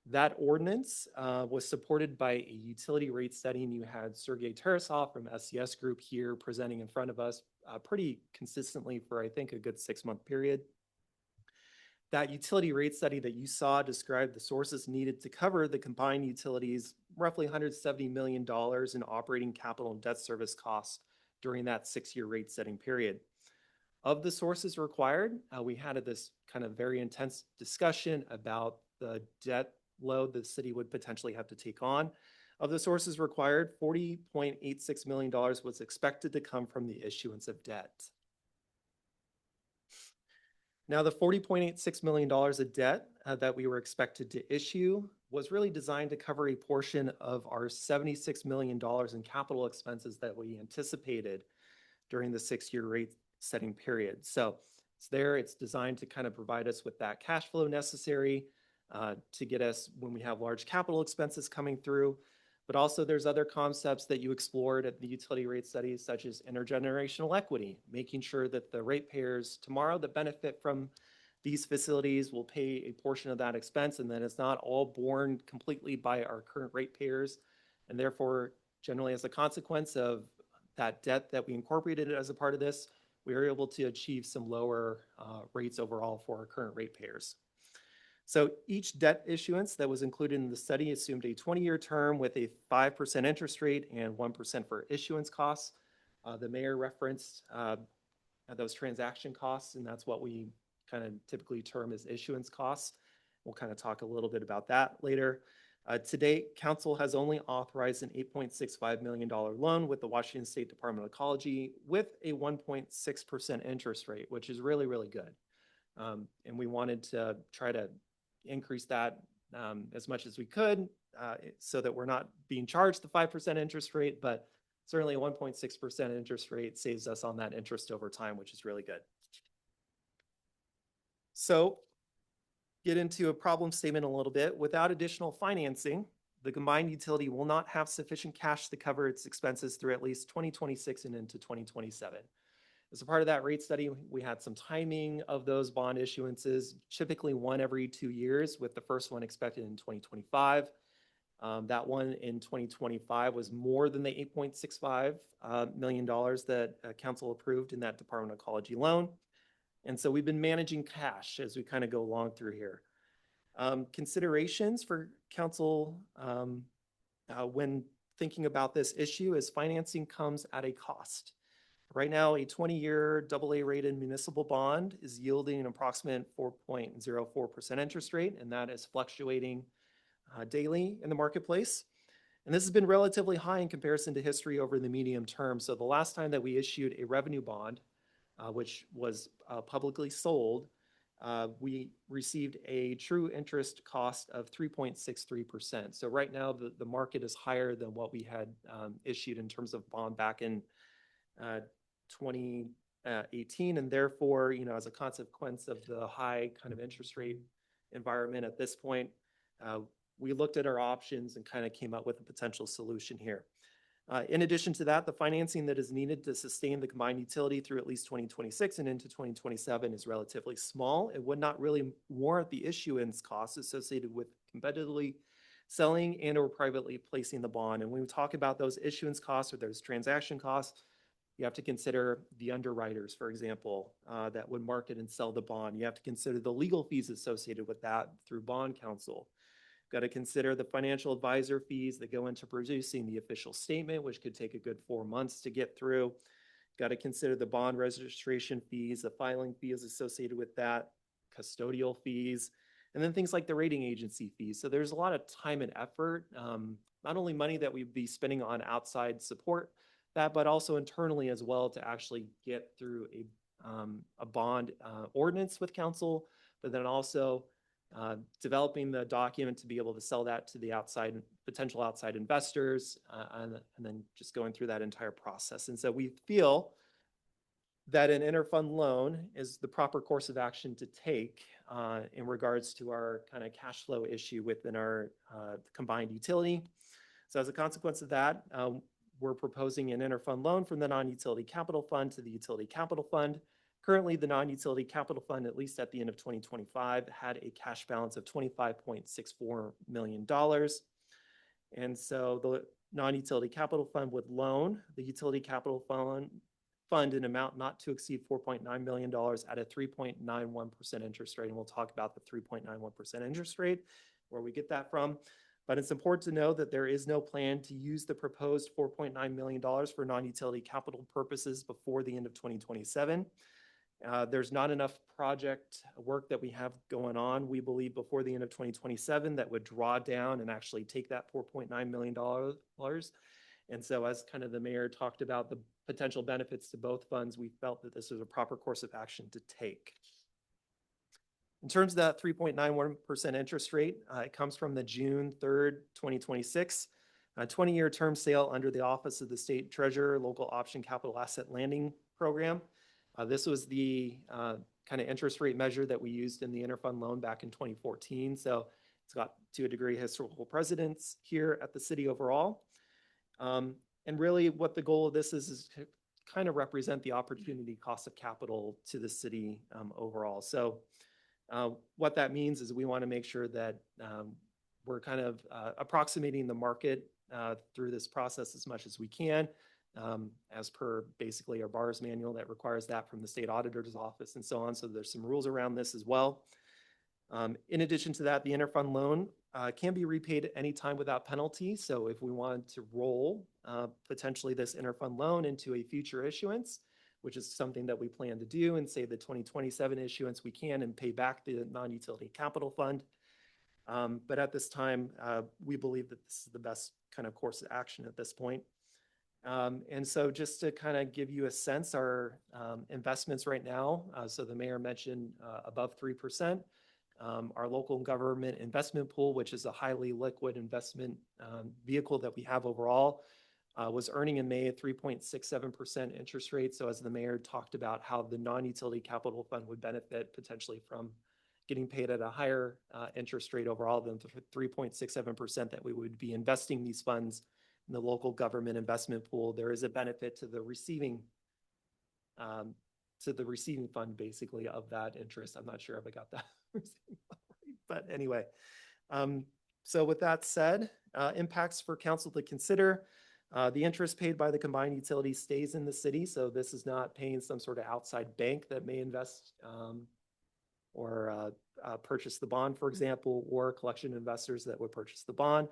That ordinance was supported by a utility rate study, and you had Sergey Tarasov from SCS Group here presenting in front of us pretty consistently for, I think, a good 6-month period. That utility rate study that you saw described the sources needed to cover the combined utilities, roughly $170 million in operating capital and debt service costs during that 6-year rate setting period. Of the sources required, we had this kind of very intense discussion about the debt load the city would potentially have to take on. Of the sources required, $40.86 million was expected to come from the issuance of debt. Now, the $40.86 million of debt that we were expected to issue was really designed to cover a portion of our $76 million in capital expenses that we anticipated during the 6-year rate setting period. So it's there, it's designed to kind of provide us with that cash flow necessary to get us when we have large capital expenses coming through. But also there's other concepts that you explored at the utility rate studies, such as intergenerational equity, making sure that the ratepayers tomorrow that benefit from these facilities will pay a portion of that expense, and then it's not all borne completely by our current ratepayers. And therefore, generally as a consequence of that debt that we incorporated as a part of this, we were able to achieve some lower rates overall for our current ratepayers. So each debt issuance that was included in the study assumed a 20-year term with a 5% interest rate and 1% for issuance costs. The mayor referenced those transaction costs, and that's what we kind kind of typically term as issuance costs. We'll kind of talk a little bit about that later. To date, council has only authorized an $8.65 million loan with the Washington State Department of Ecology with a 1.6% interest rate, which is really, really good. And we wanted to try to increase that as much as we could so that we're not being charged the 5% interest rate, but certainly a 1.6% interest rate saves us on that interest over time, which is really good. So get into a problem statement a little bit. Without additional financing, the combined utility will not have sufficient cash to cover its expenses through at least 2026 and into 2027. As a part of that rate study, we had some timing of those bond issuances, typically one every 2 years, with the first one expected in 2025. That one in 2025 was more than the $8.65 million that council approved in that Department of Ecology loan. And so we've been managing cash as we kind of go along through here. Considerations for council when thinking about this issue is financing comes at a cost. Right now, a 20-year AA rated municipal bond is yielding an approximate 4.04% interest rate, and that is fluctuating daily in the marketplace. And this has been relatively high in comparison to history over the medium term. So the last time that we issued a revenue bond, which was publicly sold, we received a true interest cost of 3.63%. So right now, the market is higher than what we had issued in terms of bond back in 2018. And therefore, as a consequence of the high kind of interest rate environment at this point, we looked at our options and kind of came up with a potential solution here. In addition to that, the financing that is needed to sustain the combined utility through at least 2026 and into 2027 is relatively small. It would not really warrant the issuance costs associated with competitively selling and or privately placing the bond. And when we talk about those issuance costs or those transaction costs, you have to consider the underwriters, for example, that would market and sell the bond. You have to consider the legal fees associated with that through bond counsel. Got to consider the financial advisor fees that go into producing the official statement, which could take a good 4 months to get through. Got to consider the bond registration fees, the filing fees associated with that, custodial fees, and then things like the rating agency fees. So there's a lot of time and effort, not only money that we'd be spending on outside support that, but also internally as well to actually get through a bond ordinance with council, but then also developing the document to be able to sell that to the potential outside investors, and then just going through that entire process. And so we feel that an interfund loan is the proper course of action to take in regards to our kind of cash flow issue within our combined utility. So as a consequence of that, we're proposing an interfund loan from the non-utility capital fund to the utility capital fund. Currently, the non-utility capital fund, at least at the end of 2025, had a cash balance of $25.64 million. And so the non-utility capital fund would loan the utility capital fund an amount not to exceed $4.9 million at a 3.91% interest rate. And we'll talk about the 3.91% interest rate, where we get that from. But it's important to know that there is no plan to use the proposed $4.9 million for non-utility capital purposes before the end of 2027. There's not enough project work that we have going on, we believe, before the end of 2027 that would draw down and actually take that $4.9 million. And so as kind of the mayor talked about the potential benefits to both funds, we felt that this was a proper course of action to take. In terms of that 3.91% interest rate, it comes from the June 3rd, 2026, 20-year term sale under the Office of the State Treasurer Local Option Capital Asset Landing Program. This was the kind of interest rate measure that we used in the interfund loan back in 2014. So it's got, to a degree, historical precedence here at the city overall. And really what the goal of this is to kind of represent the opportunity cost of capital to the city overall. So what that means is we want to make sure that we're kind of approximating the market through this process as much as we can, as per basically our BARS manual that requires that from the state auditor's office and so on. So there's some rules around this as well. In addition to that, the interfund loan can be repaid at any time without penalty. So if we wanted to roll potentially this interfund loan into a future issuance, which is something that we plan to do, and say the 2027 issuance we can and pay back the non-utility capital fund. But at this time, we believe that this is the best kind of course of action at this point. And so just to kind of give you a sense, our investments right now, so the mayor mentioned above 3%. Our local government investment pool, which is a highly liquid investment vehicle that we have overall, was earning in May a 3.67% interest rate. So as the mayor talked about how the non-utility capital fund would benefit potentially from getting paid at a higher interest rate overall than the 3.67% that we would be investing these funds in the local government investment pool, there is a benefit to the receiving fund basically of that interest. I'm not sure if I got that, but anyway. So with that said, impacts for council to consider. The interest paid by the combined utility stays in the city, so this is not paying some sort of outside bank that may invest or purchase the bond, for example, or collection investors that would purchase the bond.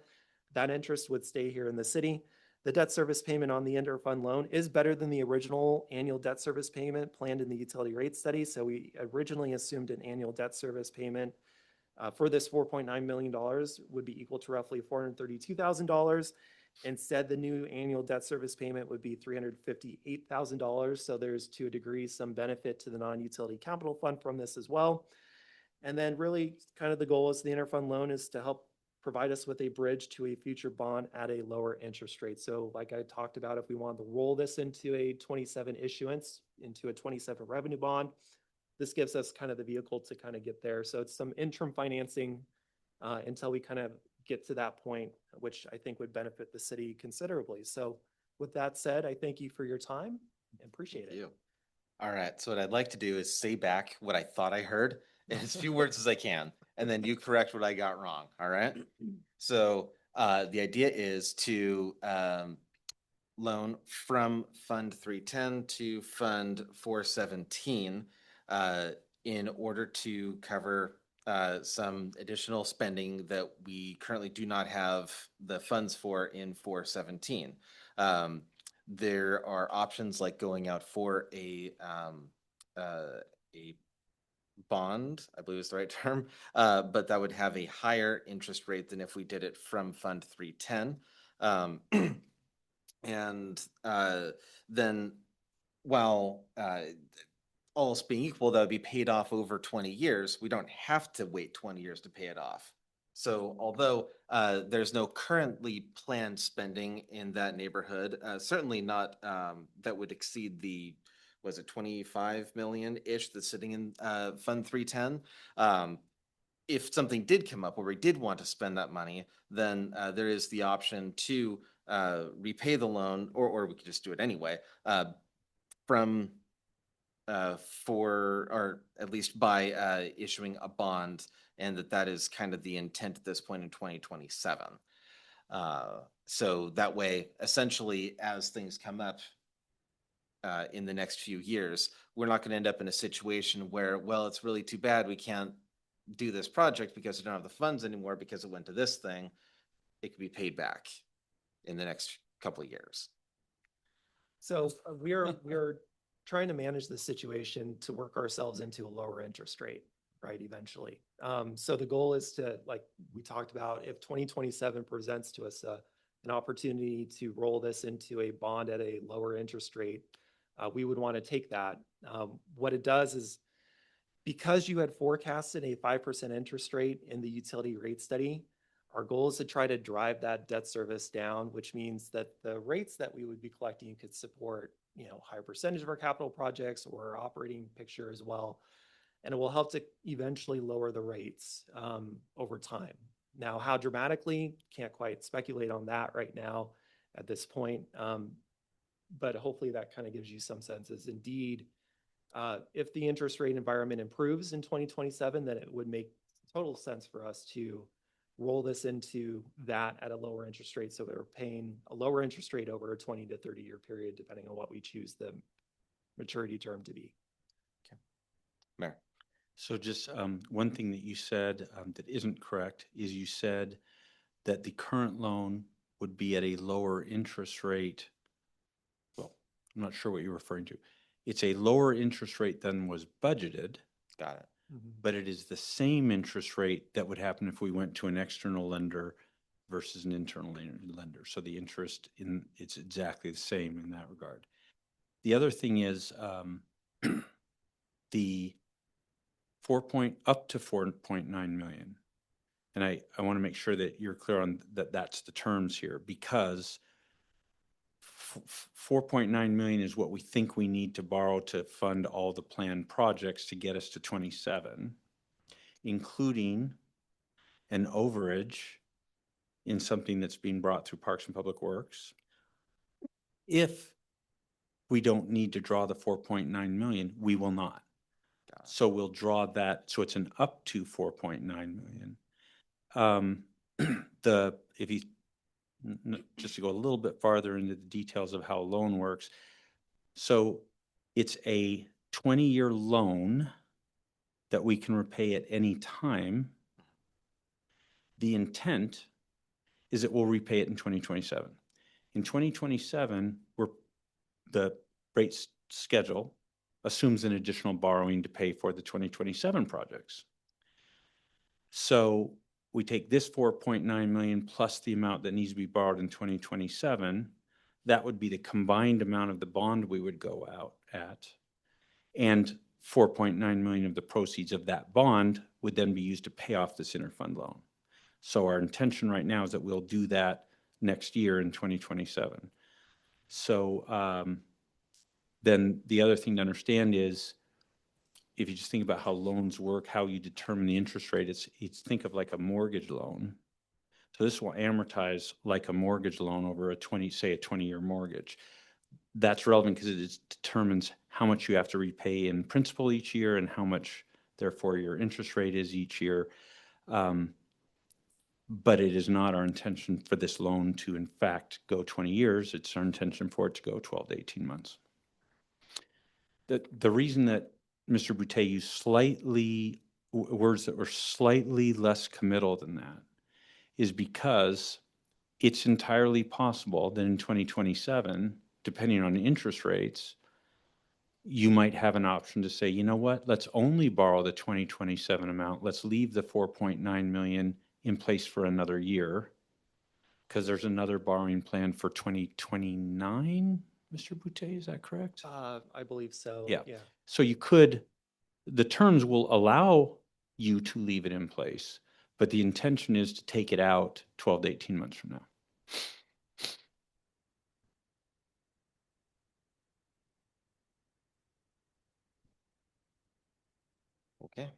That interest would stay here in the city. The debt service payment on the interfund loan is better than the original annual debt service payment planned in the utility rate study. So we originally assumed an annual debt service payment for this $4.9 million would be equal to roughly $432,000. Instead, the new annual debt service payment would be $358,000. So there's, to a degree, some benefit to the non-utility capital fund from this as well. And then really kind of the goal is the interfund loan is to help provide us with a bridge to a future bond at a lower interest rate. So like I talked about, if we wanted to roll this into a 27 issuance, into a 27 revenue bond, this gives us kind of the vehicle to kind of get there. So it's some interim financing until we kind of get to that point, which I think would benefit the city considerably. So with that said, I thank you for your time and appreciate it. All right, so what I'd like to do is say back what I thought I heard in as few words as I can, and then you correct what I got wrong, all right? So the idea is to loan from Fund 310 to Fund 417 in order to cover some additional spending that we currently do not have the funds for in 417. There are options like going out for a bond, I believe is the right term, but that would have a higher interest rate than if we did it from Fund 310. And then while all else being equal, that would be paid off over 20 years. We don't have to wait 20 years to pay it off. So although there's no currently planned spending in that neighborhood, certainly not that would exceed the, was it 25 million-ish that's sitting in Fund 310? If something did come up where we did want to spend that money, then there is the option to repay the loan, or we could just do it anyway, from for, or at least by issuing a bond, and that is kind of the intent at this point in 2027. So that way, essentially, as things come up in the next few years, we're not going to end up in a situation where, well, it's really too bad we can't do this project because we don't have the funds anymore because it went to this thing. It could be paid back in the next couple of years. So we're trying to manage the situation to work ourselves into a lower interest rate, right, eventually. So the goal is to, like we talked about, if 2027 presents to us an opportunity to roll this into a bond at a lower interest rate, we would want to take that. What it does is, because you had forecasted a 5% interest rate in the utility rate study, our goal is to try to drive that debt service down, which means that the rates that we would be collecting could support, you know, higher percentage of our capital projects or operating picture as well. And it will help to eventually lower the rates over time. Now, how dramatically, can't quite speculate on that right now at this point. But hopefully that kind of gives you some sense as indeed, if the interest rate environment improves in 2027, then it would make total sense for us to roll this into that at a lower interest rate. So we're paying a lower interest rate over a 20 to 30 year period, depending on what we choose the maturity term to be. Okay. Mayor. So just one thing that you said that isn't correct is you said that the current loan would be at a lower interest rate. Well, I'm not sure what you're referring to. It's a lower interest rate than was budgeted, Got it. but it is the same interest rate that would happen if we went to an external lender versus an internal lender. So the interest it's exactly the same in that regard. The other thing is the up to 4.9 million. And I want to make sure that you're clear on that's the terms here, because 4.9 million is what we think we need to borrow to fund all the planned projects to get us to 27, including an overage in something that's being brought through Parks and Public Works. If we don't need to draw the 4.9 million, we will not. So we'll draw that. So it's an up to 4.9 million. If you just to go a little bit farther into the details of how a loan works. So it's a 20-year loan that we can repay at any time. The intent is that we'll repay it in 2027. In 2027, the rate schedule assumes an additional borrowing to pay for the 2027 projects. So we take this 4.9 million plus the amount that needs to be borrowed in 2027. That would be the combined amount of the bond we would go out at. And 4.9 million of the proceeds of that bond would then be used to pay off this interfund loan. So our intention right now is that we'll do that next year in 2027. So then the other thing to understand is, if you just think about how loans work, how you determine the interest rate, it's think of like a mortgage loan. So this will amortize like a mortgage loan over a 20-year mortgage. That's relevant because it determines how much you have to repay in principal each year and how much, therefore, your interest rate is each year. But it is not our intention for this loan to, in fact, go 20 years. It's our intention for it to go 12 to 18 months. The reason that Mr. Boutte used words that were slightly less committal than that is because it's entirely possible that in 2027, depending on interest rates, you might have an option to say, you know what, let's only borrow the 2027 amount. Let's leave the 4.9 million in place for another year, because there's another borrowing plan for 2029. Mr. Boutte, is that correct? I believe so. Yeah. So the terms will allow you to leave it in place, but the intention is to take it out 12 to 18 months from now. Okay.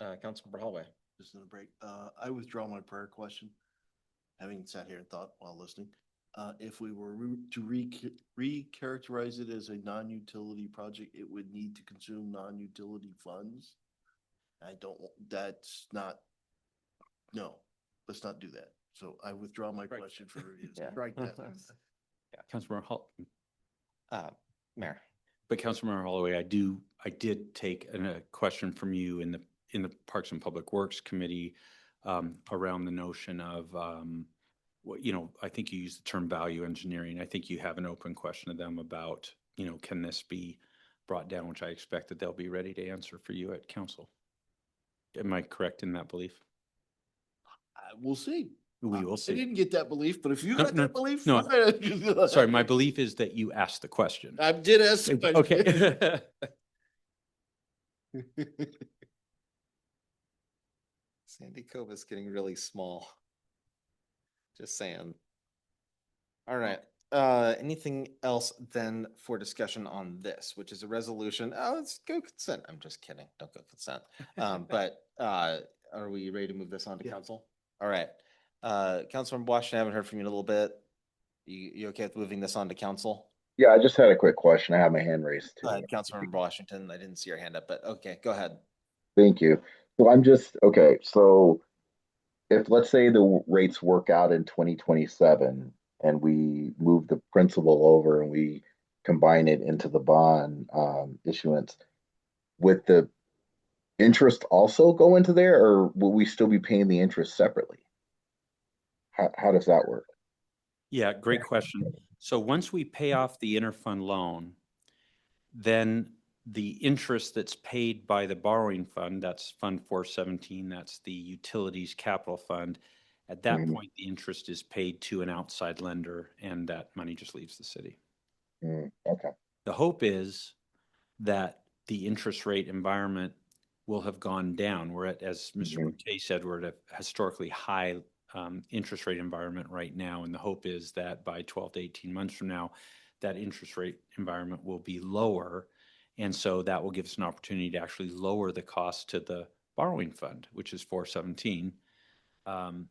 Councilmember Holloway. Just in a break. I withdraw my prior question, having sat here and thought while listening. If we were to recharacterize it as a non-utility project, it would need to consume non-utility funds. No, let's not do that. So I withdraw my question for review. Yeah. Strike that. Councilmember Mayor. But Councilmember Holloway, I did take a question from you in the Parks and Public Works Committee around the notion of I think you used the term value engineering. I think you have an open question to them about, can this be brought down, which I expect that they'll be ready to answer for you at council. Am I correct in that belief? We'll see. We will I see. didn't get that belief, but if you No, got no, that belief, no. fine. Sorry, my belief is that you asked the question. I did ask the question. Okay. Sandy Cove is getting really small. Just saying. All right. Anything else then for discussion on this, which is a resolution? Oh, let's go consent. I'm just kidding. Don't go consent. But are we ready to move this on to council? All right. Councilmember Washington, I haven't heard from you in a little bit. You okay with moving this on to council? Yeah, I just had a quick question. I have my hand raised too. Councilmember Washington, I didn't see your hand up, but okay, go ahead. Thank you. So if let's say the rates work out in 2027 and we move the principal over and we combine it into the bond issuance, would the interest also go into there, or will we still be paying the interest separately? How does that work? Yeah, great question. So once we pay off the interfund loan, then the interest that's paid by the borrowing fund, that's Fund 417, that's the Utilities Capital Fund. At that Mhm. point, the interest is paid to an outside lender and that money just leaves the city. Okay. The hope is that the interest rate environment will have gone down. We're at, as Mr. Mhm. Boutte said, we're at a historically high interest rate environment right now. And the hope is that by 12 to 18 months from now, that interest rate environment will be lower. And so that will give us an opportunity to actually lower the cost to the borrowing fund, which is 417. Yeah.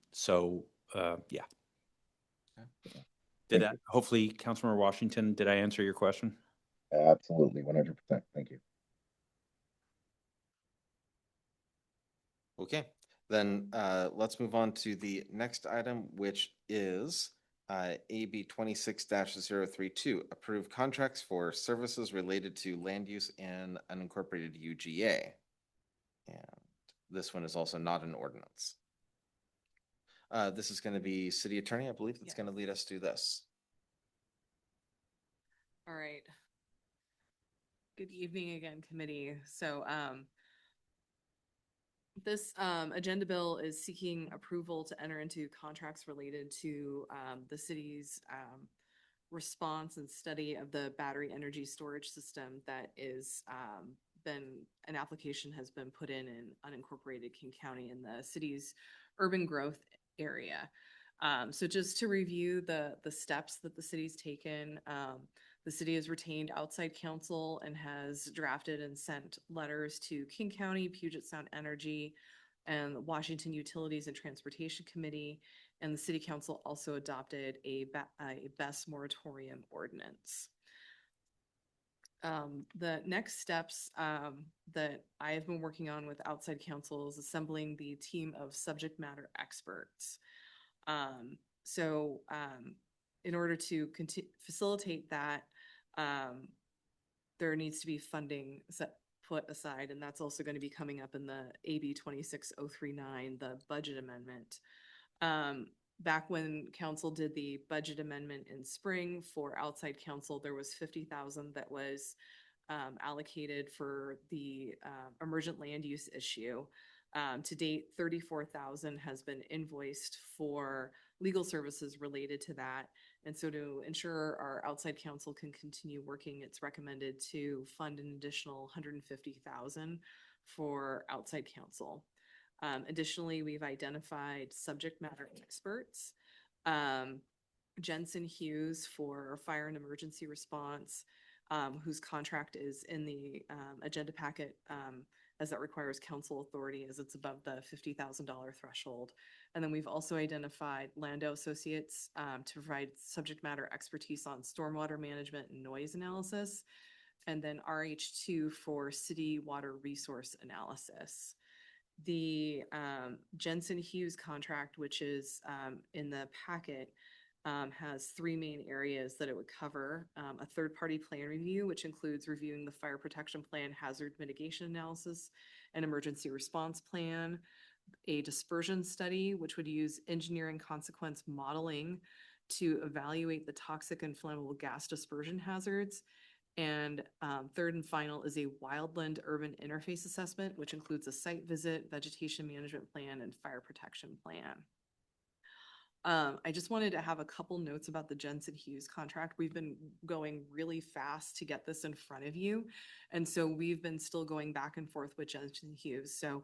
Thank Hopefully, Councilmember Washington, did I answer your question? Absolutely, 100%. Thank you. Okay, then let's move on to the next item, which is AB 26-032, approve contracts for services related to land use and unincorporated UGA. And this one is also not an ordinance. This is going to be City Attorney, I believe, that's Yes. going to lead us through this. All right. Good evening again, committee. So, this agenda bill is seeking approval to enter into contracts related to the city's response and study of the battery energy storage system that is an application has been put in unincorporated King County in the city's urban growth area. So just to review the steps that the city's taken, the city has retained outside counsel and has drafted and sent letters to King County, Puget Sound Energy, and the Washington Utilities and Transportation Committee. And the city council also adopted a BES moratorium ordinance. The next steps that I have been working on with outside counsel is assembling the team of subject matter experts. In order to facilitate that, there needs to be funding put aside, and that's also going to be coming up in the AB 26039, the budget amendment. Back when council did the budget amendment in spring for outside counsel, there was 50,000 that was allocated for the emergent land use issue. To date, 34,000 has been invoiced for legal services related to that. And so to ensure our outside counsel can continue working, it's recommended to fund an additional 150,000 for outside counsel. Additionally, we've identified subject matter experts. Jensen Hughes for fire and emergency response, whose contract is in the agenda packet, as that requires council authority as it's above the $50,000 threshold. And then we've also identified Landau Associates to provide subject matter expertise on stormwater management and noise analysis. And then RH2 for city water resource analysis. The Jensen Hughes contract, which is in the packet, has three main areas that it would cover. A third-party plan review, which includes reviewing the fire protection plan, hazard mitigation analysis, and emergency response plan. A dispersion study, which would use engineering consequence modeling to evaluate the toxic and flammable gas dispersion hazards. And third and final is a wildland urban interface assessment, which includes a site visit, vegetation management plan, and fire protection plan. I just wanted to have a couple notes about the Jensen Hughes contract. We've been going really fast to get this in front of you. And so we've been still going back and forth with Jensen Hughes. So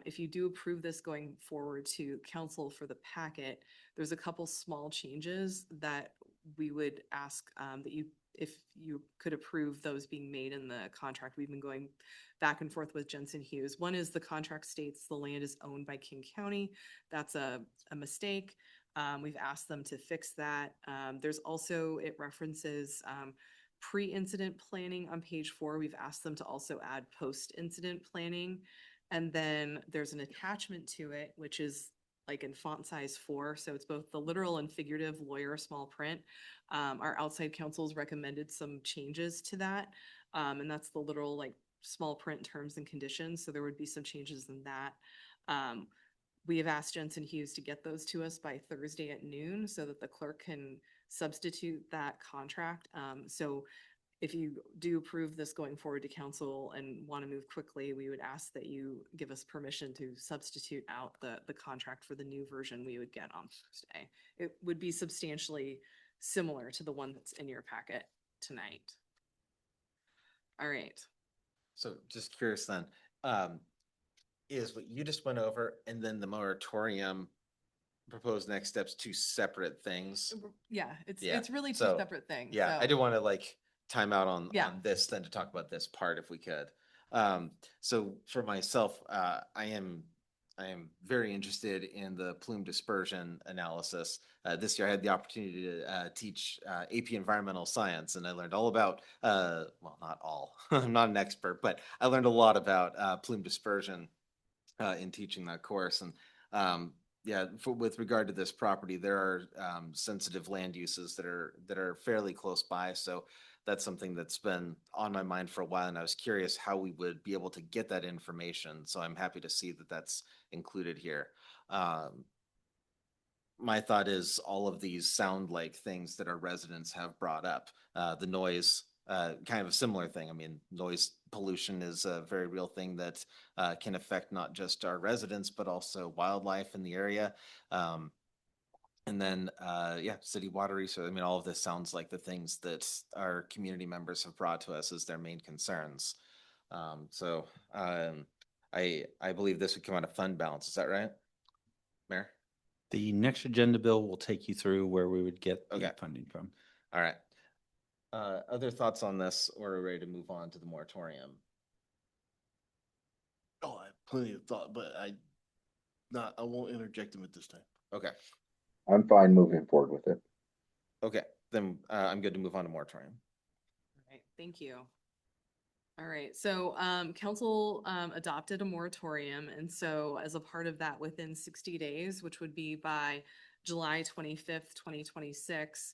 if you do approve this going forward to council for the packet, there's a couple small changes that we would ask that if you could approve those being made in the contract. We've been going back and forth with Jensen Hughes. One is the contract states the land is owned by King County. That's a mistake. We've asked them to fix that. There's also, it references pre-incident planning on page 4. We've asked them to also add post-incident planning. And then there's an attachment to it, which is like in font size 4. So it's both the literal and figurative lawyer small print. Our outside counsels recommended some changes to that. And that's the literal like small print terms and conditions. So there would be some changes in that. We have asked Jensen Hughes to get those to us by Thursday at noon so that the clerk can substitute that contract. So if you do approve this going forward to council and want to move quickly, we would ask that you give us permission to substitute out the contract for the new version we would get on Thursday. It would be substantially similar to the one that's in your packet tonight. All right. So just curious then, is what you just went over and then the moratorium proposed next steps, two separate things? Yeah, it's Yeah, really two so, separate things. Yeah, I so- do want to like time out Yeah. on this then to talk about this part if we could. So for myself, I am very interested in the plume dispersion analysis. This year I had the opportunity to teach AP Environmental Science, and I learned all about, well, not all, I'm not an expert, but I learned a lot about plume dispersion in teaching that course. And yeah, with regard to this property, there are sensitive land uses that are fairly close by. So that's something that's been on my mind for a while, and I was curious how we would be able to get that information. So I'm happy to see that that's included here. My thought is all of these sound like things that our residents have brought up. The noise, kind of a similar thing. I mean, noise pollution is a very real thing that can affect not just our residents, but also wildlife in the area. And then, yeah, city water resource. I mean, all of this sounds like the things that our community members have brought to us as their main concerns. I believe this would come out of fund balance. Is that right, Mayor? The next agenda bill will take you through where we would get the Okay. funding from. All right. Other thoughts on this, or are we ready to move on to the moratorium? Oh, I have plenty of thought, but I won't interject them at this time. Okay, I'm fine moving forward with it. okay, then I'm good to move on to moratorium. All right, thank you. All right, so council adopted a moratorium, and so as a part of that, within 60 days, which would be by July 25th, 2026,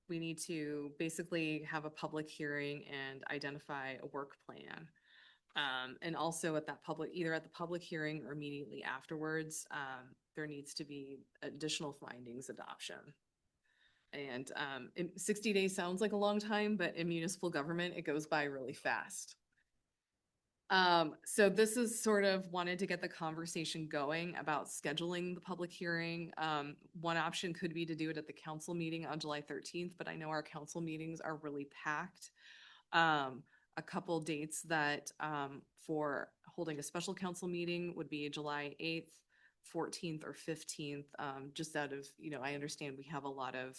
we need to basically have a public hearing and identify a work plan. And also at that either at the public hearing or immediately afterwards, there needs to be additional findings adoption. And 60 days sounds like a long time, but in municipal government, it goes by really fast. So this is sort of wanted to get the conversation going about scheduling the public hearing. One option could be to do it at the council meeting on July 13th, but I know our council meetings are really packed. A couple dates that for holding a special council meeting would be July 8th, 14th, or 15th. Just out of, I understand we have a lot of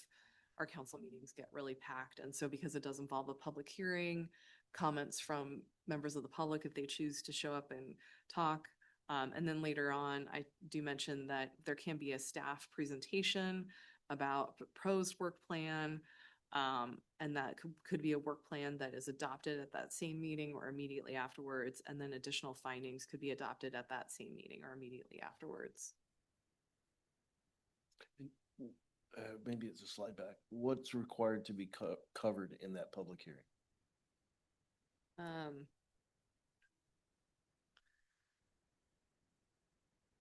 our council meetings get really packed. And so because it does involve a public hearing, comments from members of the public if they choose to show up and talk. And then later on, I do mention that there can be a staff presentation about proposed work plan. And that could be a work plan that is adopted at that same meeting or immediately afterwards. And then additional findings could be adopted at that same meeting or immediately afterwards. Maybe it's a slide back. What's required to be covered in that public hearing?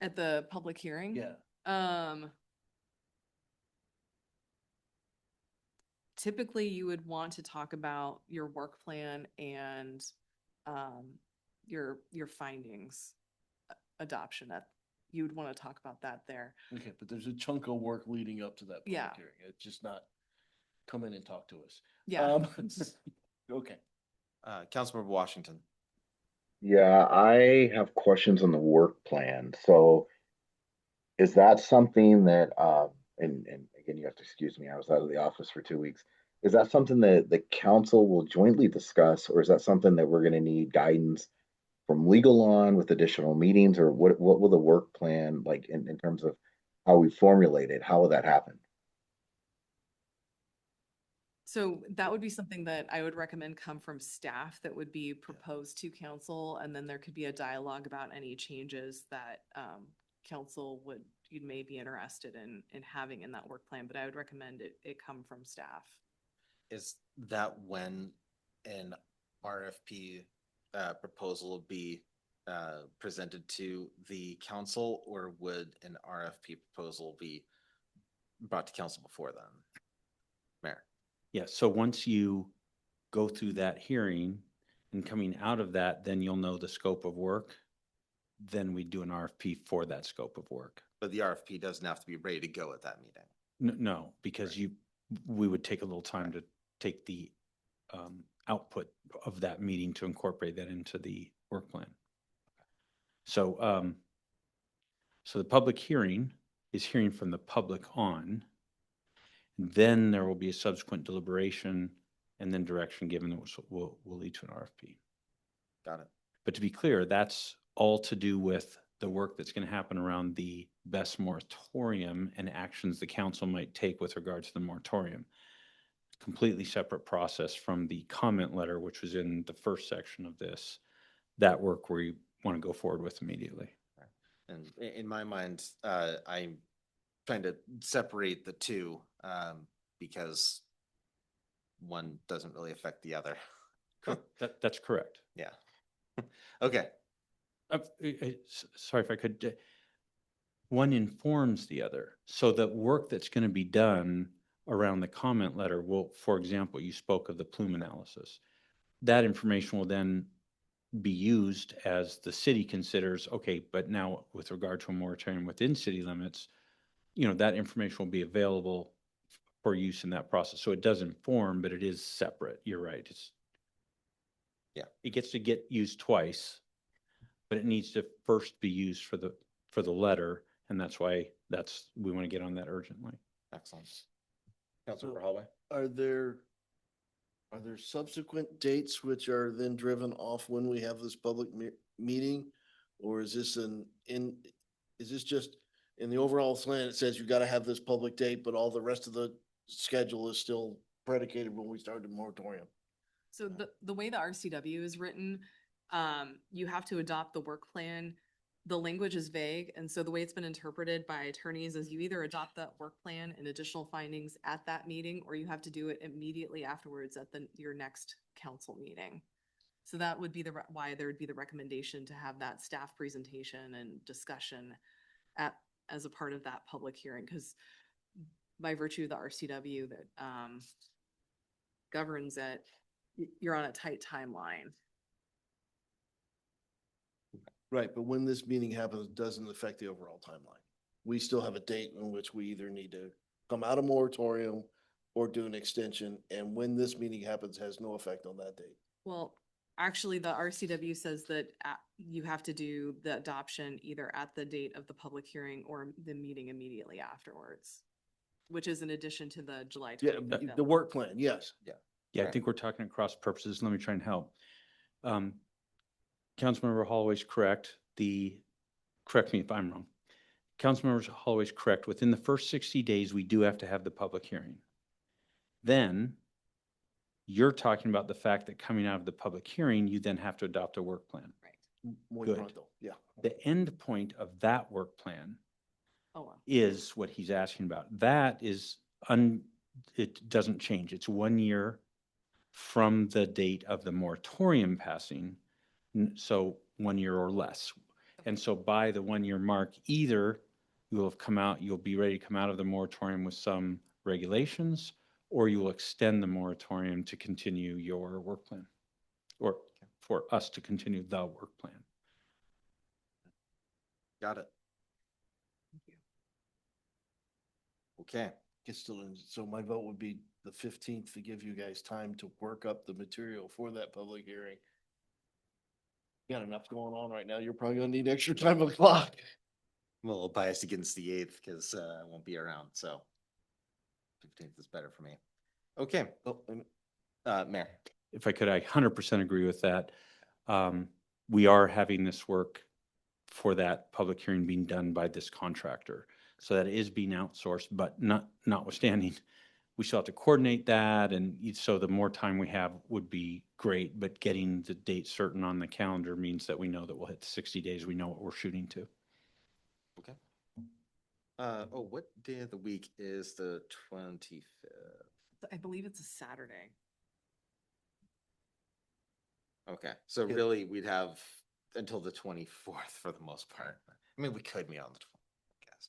At the public hearing? Yeah. Typically you would want to talk about your work plan and your findings adoption. You would want to talk about that there. Okay, but there's a chunk of work leading up to that public Yeah. hearing. It's just not come in and talk to us. Yeah. Okay. Councilmember Washington. Yeah, I have questions on the work plan. So is that something that, and again, you have to excuse me, I was out of the office for 2 weeks. Is that something that the council will jointly discuss, or is that something that we're going to need guidance from legal on with additional meetings, or what will the work plan like in terms of how we formulate it? How will that happen? So that would be something that I would recommend come from staff that would be proposed to council. And then there could be a dialogue about any changes that council you may be interested in having in that work plan. But I would recommend it come from staff. Is that when an RFP proposal will be presented to the council, or would an RFP proposal be brought to council before then? Mayor. Yeah, so once you go through that hearing, and coming out of that, then you'll know the scope of work. Then we do an RFP for that scope of work. But the RFP doesn't have to be ready to go at that meeting. No, because we would take a little time to take the output of that meeting to incorporate that into the work plan. So, so the public hearing is hearing from the public on. Then there will be a subsequent deliberation and then direction given that will lead to an RFP. Got it. But to be clear, that's all to do with the work that's going to happen around the BES moratorium and actions the council might take with regard to the moratorium. Completely separate process from the comment letter, which was in the first section of this. That work we want to go forward with immediately. And in my mind, I'm trying to separate the two because one doesn't really affect the other. That's correct. Yeah. Okay. Sorry if I could. One informs the other. So the work that's going to be done around the comment letter will, for example, you spoke of the plume analysis. That information will then be used as the city considers, okay, but now with regard to a moratorium within city limits, that information will be available for use in that process. So it does inform, but it is separate. You're right. It gets to get used twice, but it needs to first be used for the letter. And that's why we want to get on that urgently. Excellent. Councilmember Holloway? Are there subsequent dates which are then driven off when we have this public meeting? Or is this is this just in the overall plan, it says you gotta have this public date, but all the rest of the schedule is still predicated when we start the moratorium? So the way the RCW is written, you have to adopt the work plan. The language is vague, and so the way it's been interpreted by attorneys is you either adopt that work plan and additional findings at that meeting, or you have to do it immediately afterwards at your next council meeting. So that would be why there would be the recommendation to have that staff presentation and discussion as a part of that public hearing, because by virtue of the RCW that governs it, you're on a tight timeline. Right, but when this meeting happens, it doesn't affect the overall timeline. We still have a date in which we either need to come out of moratorium or do an extension, and when this meeting happens has no effect on that date. Well, actually, the RCW says that you have to do the adoption either at the date of the public hearing or the meeting immediately afterwards, which is in addition to the July Yeah, 25th. the work plan, yes. Yeah, I think we're talking across purposes. Let me try and help. Councilmember Holloway's correct. Correct me if I'm wrong. Councilmember Holloway's correct. Within the first 60 days, we do have to have the public hearing. Then you're talking about the fact that coming out of the public hearing, you then have to adopt a work plan. Right. Muy Good. pronto, yeah. The end point of that work plan Oh, well. is what he's asking about. That is, it doesn't change. It's 1 year from the date of the moratorium passing. So 1 year or less. And so by the 1 year mark, either you'll be ready to come out of the moratorium with some regulations, or you will extend the moratorium to continue your work plan, or for us to continue the work plan. Got it. Thank you. Okay. It's still in, so my vote would be the 15th to give you guys time to work up the material for that public hearing. You got enough going on right now. You're probably gonna need extra time on the clock. I'm a little biased against the 8th because I won't be around, so 15th is better for me. Okay. Oh, and Mayor. If I could, I 100% agree with that. We are having this work for that public hearing being done by this contractor. So that is being outsourced, but notwithstanding, we still have to coordinate that. And so the more time we have would be great, but getting the date certain on the calendar means that we know that we'll hit the 60 days. We know what we're shooting to. Okay. What day of the week is the 25th? I believe it's a Saturday. Okay, so Yeah. really we'd have until the 24th for the most part. I mean, we could meet on the 20th, I guess.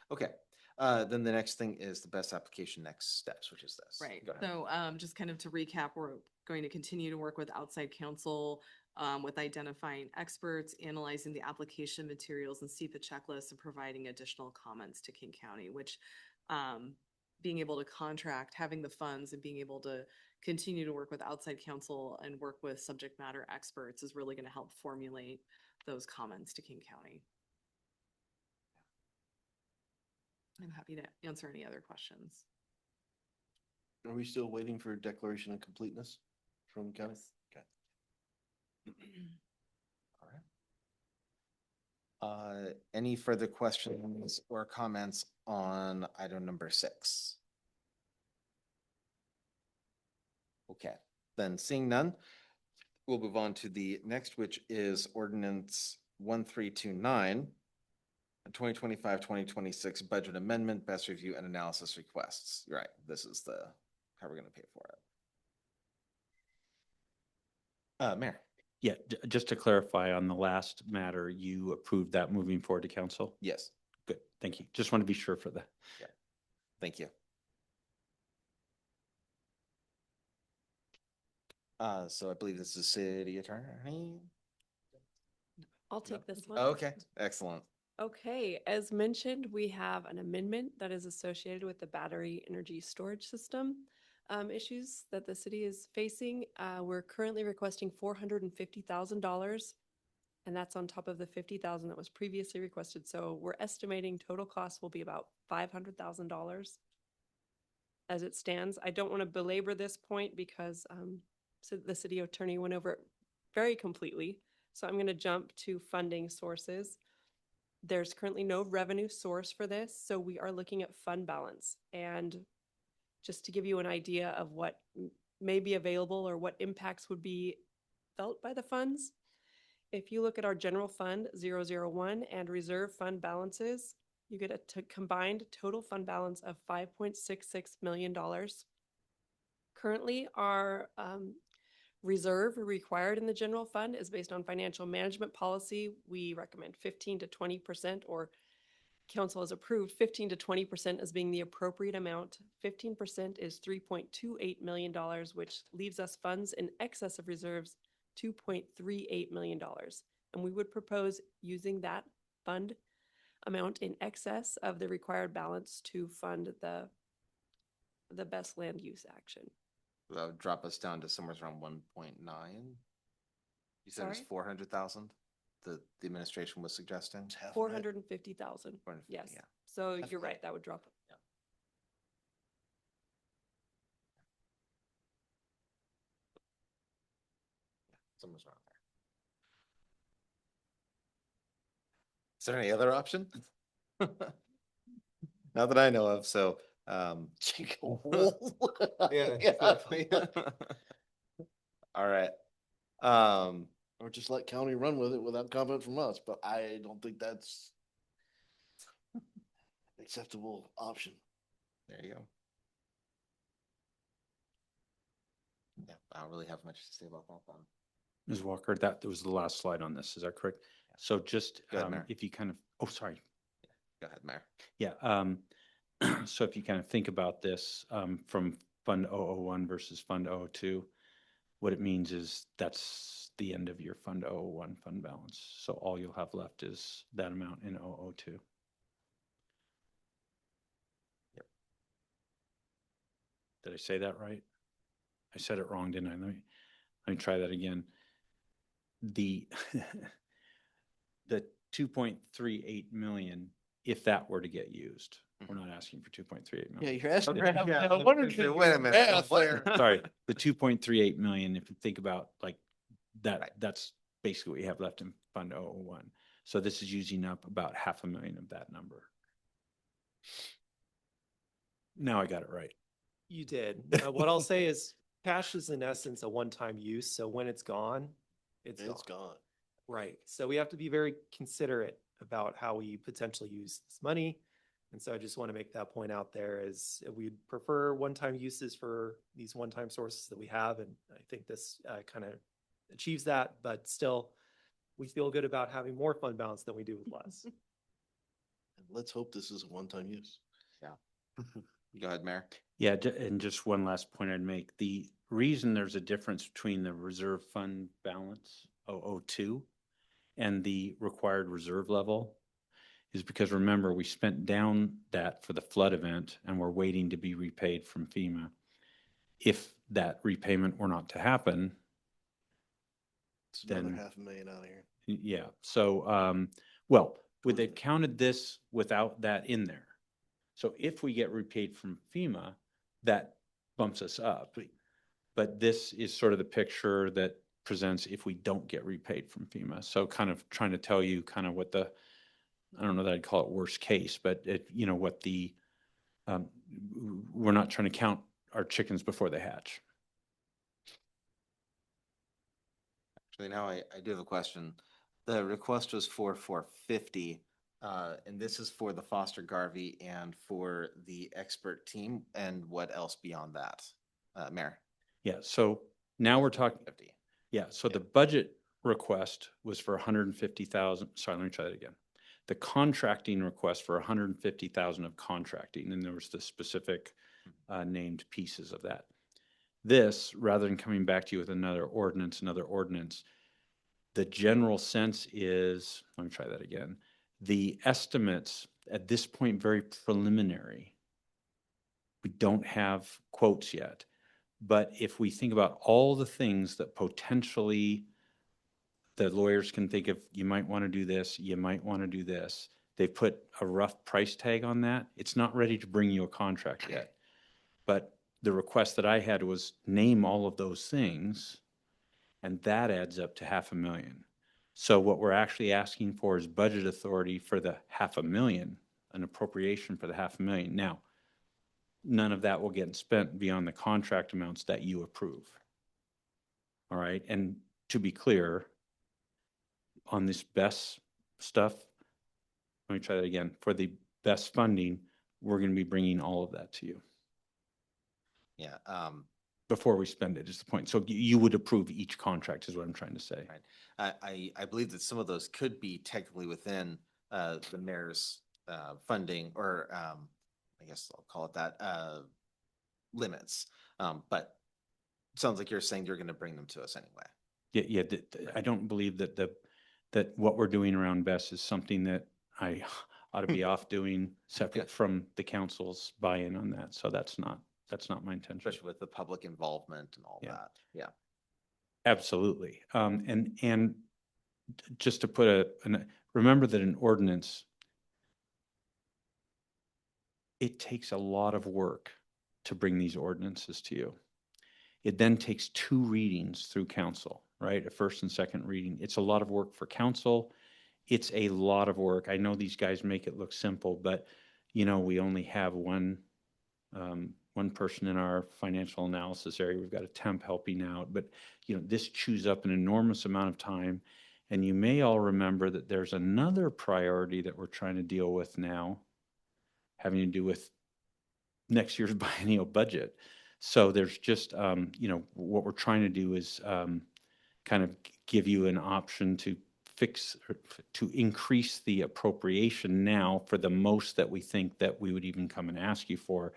But okay. Then the next thing is the best application next steps, which is this. Right. Go ahead. So, just kind of to recap, we're going to continue to work with outside counsel, with identifying experts, analyzing the application materials and CEPA checklist and providing additional comments to King County, which, being able to contract, having the funds and being able to continue to work with outside counsel and work with subject matter experts is really going to help formulate those comments to King County. I'm happy to answer any other questions. Are we still waiting for declaration of completeness from county? Okay. All right. Any further questions or comments on item number 6? Okay, then seeing none, we'll move on to the next, which is ordinance 1329, 2025-2026 budget amendment, best review and analysis requests. You're right, this is how we're gonna pay for it. Mayor? Yeah, just to clarify on the last matter, you approved that moving forward to council? Yes, Good, thank you. Just want to be sure for that. thank you. So I believe this is city attorney? I'll take this one. Okay, excellent. Okay, as mentioned, we have an amendment that is associated with the battery energy storage system issues that the city is facing. We're currently requesting $450,000, and that's on top of the $50,000 that was previously requested. So we're estimating total cost will be about $500,000 as it stands. I don't want to belabor this point because so the city attorney went over it very completely. So I'm going to jump to funding sources. There's currently no revenue source for this, so we are looking at fund balance. And just to give you an idea of what may be available or what impacts would be felt by the funds, if you look at our general fund 001 and reserve fund balances, you get a combined total fund balance of $5.66 million. Currently, our reserve required in the general fund is based on financial management policy. We recommend 15 to 20%, or council has approved 15 to 20% as being the appropriate amount. 15% is $3.28 million, which leaves us funds in excess of reserves, $2.38 million. And we would propose using that fund amount in excess of the required balance to fund the best land use action. That would drop us down to somewhere around 1.9. You said it was Sorry? 400,000, the administration was suggesting? It's half of it. 450,000. 450, Yes. yeah. So That's you're okay. right, that would drop. Somewhere around there. Is there any other option? Not that I know of, so, yeah, exactly. All right. Or just let county run with it without comment from us, but I don't think that's acceptable option. There you go. Yeah, I don't really have much to say about that then. Ms. Walker, that was the last slide on this, is that correct? So just, Go ahead, Mayor. if you kind of, oh, sorry. Go ahead, Mayor. Yeah, so if you kind of think about this, from Fund 001 versus Fund 002, what it means is that's the end of your Fund 001 fund balance. So all you'll have left is that amount in 002. Yep. Did I say that right? I said it wrong, didn't I? Let me try that again. The 2.38 million, if that were to get used, we're not asking for 2.38 Yeah, million. you're asking. Okay. for- Yeah, no wonder okay, you- wait a minute. math What? there. Sorry, the 2.38 million, if you think about like that, Right. that's basically what you have left in Fund 001. So this is using up about $500,000 of that number. Now I got it right. You did. What I'll say is cash is in essence a one-time use. So when it's gone, it's It's gone. gone. Right. So we have to be very considerate about how we potentially use this money. And so I just want to make that point out there is we'd prefer one-time uses for these one-time sources that we have. And I think this kind of achieves that, but still we feel good about having more fund balance than we do with less. And let's hope this is a one-time use. Go ahead, Mayor. Yeah, and just one last point I'd make. The reason there's a difference between the reserve fund balance, 002, and the required reserve level is because remember, we spent down that for the flood event and we're waiting to be repaid from FEMA. If that repayment were not to happen, It's another then- $500,000 out of here. yeah, so, well, would they counted this without that in there? So if we get repaid from FEMA, that bumps us up. But this is sort of the picture that presents if we don't get repaid from FEMA. So kind of trying to tell you kind of what the, I don't know that I'd call it worst case, but it, you know, what the, we're not trying to count our chickens before they hatch. Actually, now I do have a question. The request was for 450, and this is for the Foster Garvey and for the expert team, and what else beyond that? Mayor? Yeah, so now we're talking, 50. yeah, so the budget request was for 150,000, sorry, let me try that again. The contracting request for 150,000 of contracting, and there was the specific named pieces of that. This, rather than coming back to you with another ordinance, the general sense is, let me try that again. The estimates at this point, very preliminary. We don't have quotes yet. But if we think about all the things that potentially the lawyers can think of, you might want to do this, you might want to do this. They put a rough price tag on that. It's not ready to bring you a contract yet. But the request that I had was name all of those things, and that adds up to $500,000. So what we're actually asking for is budget authority for the $500,000, an appropriation for the $500,000. Now, none of that will get spent beyond the contract amounts that you approve. All right, and to be clear, on this BESS stuff, let me try that again. For the BESS funding, we're going to be bringing all of that to you Yeah, before we spend it, is the point. So you would approve each contract is what I'm trying to say. right. I believe that some of those could be technically within the mayor's funding, or I guess I'll call it that, limits. But it sounds like you're saying you're going to bring them to us anyway. Yeah, I don't believe that that what we're doing around BESS is something that I ought to be off doing separate from the council's buy-in on that. So that's not my intention. Especially with the public involvement and all Yeah. that. Yeah. Absolutely. And just to put remember that an ordinance, it takes a lot of work to bring these ordinances to you. It then takes 2 readings through council, right? A first and second reading. It's a lot of work for council. It's a lot of work. I know these guys make it look simple, but you know, we only have one person in our financial analysis area. We've got a temp helping out, but you know, this chews up an enormous amount of time. And you may all remember that there's another priority that we're trying to deal with now, having to do with next year's biennial budget. So there's just, you know, what we're trying to do is kind of give you an option to to increase the appropriation now for the most that we think that we would even come and ask you for.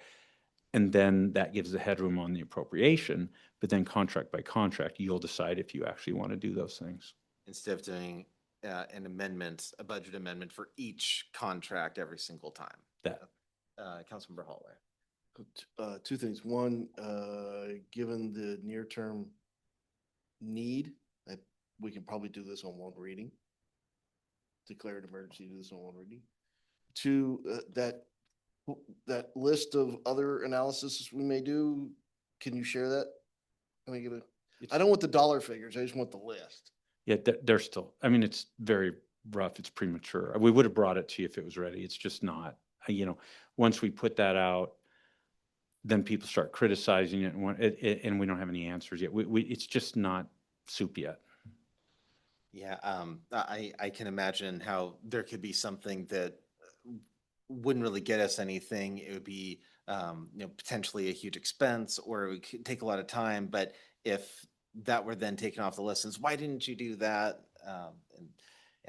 And then that gives the headroom on the appropriation, but then contract by contract, you'll decide if you actually want to do those things. Instead of doing an amendment, a budget amendment for each contract every single time. That, Councilmember Holloway. 2 things. One, given the near-term need, we can probably do this on 1 reading. Declare an emergency, do this on 1 reading. 2, that list of other analysis we may do, can you share that? Can we get I don't want the dollar figures, I just want the list. yeah, they're still, I mean, it's very rough. It's premature. We would have brought it to you if it was ready. It's just not, you know, once we put that out, then people start criticizing it and we don't have any answers yet. It's just not soup yet. Yeah, I can imagine how there could be something that wouldn't really get us anything. It would be, you know, potentially a huge expense, or it could take a lot of time. But if that were then taken off the list, why didn't you do that? And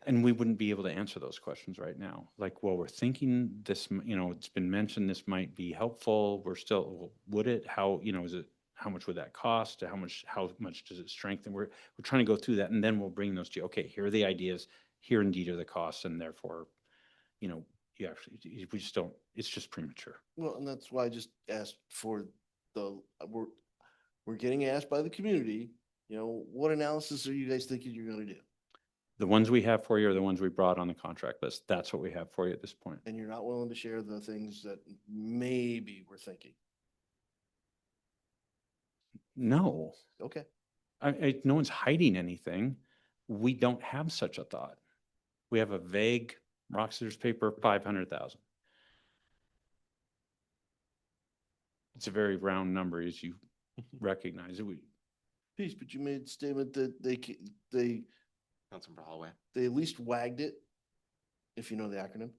And we wouldn't be able to answer those questions right now. Like, well, we're thinking this, it's been mentioned this might be helpful. We're still, well, would it, how, is it, how much would that cost? How much does it strengthen? We're trying to go through that, and then we'll bring those to you. Okay, here are the ideas, here indeed are the costs, and therefore, you actually, we just don't, it's just premature. Well, and that's why I just asked for we're getting asked by the community, what analysis are you guys thinking you're gonna do? The ones we have for you are the ones we brought on the contract list. That's what we have for you at this point. And you're not willing to share the things that maybe we're thinking. No, Okay. no one's hiding anything. We don't have such a thought. We have a vague rock, scissors, paper, 500,000. It's a very round number, as you recognize it. Peace, but you made a statement that they Councilmember Holloway. they at least wagged it, if you know the acronym,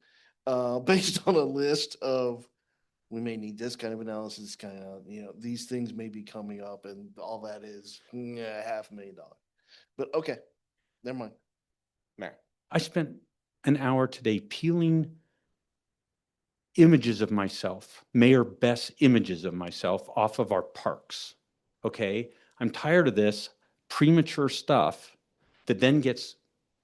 based on a list of, we may need this kind of analysis, these things may be coming up, and all that is $500,000. But okay, never mind. Mayor. I spent an hour today peeling images of myself, Mayor Best images of myself off of our parks. Okay? I'm tired of this premature stuff that then gets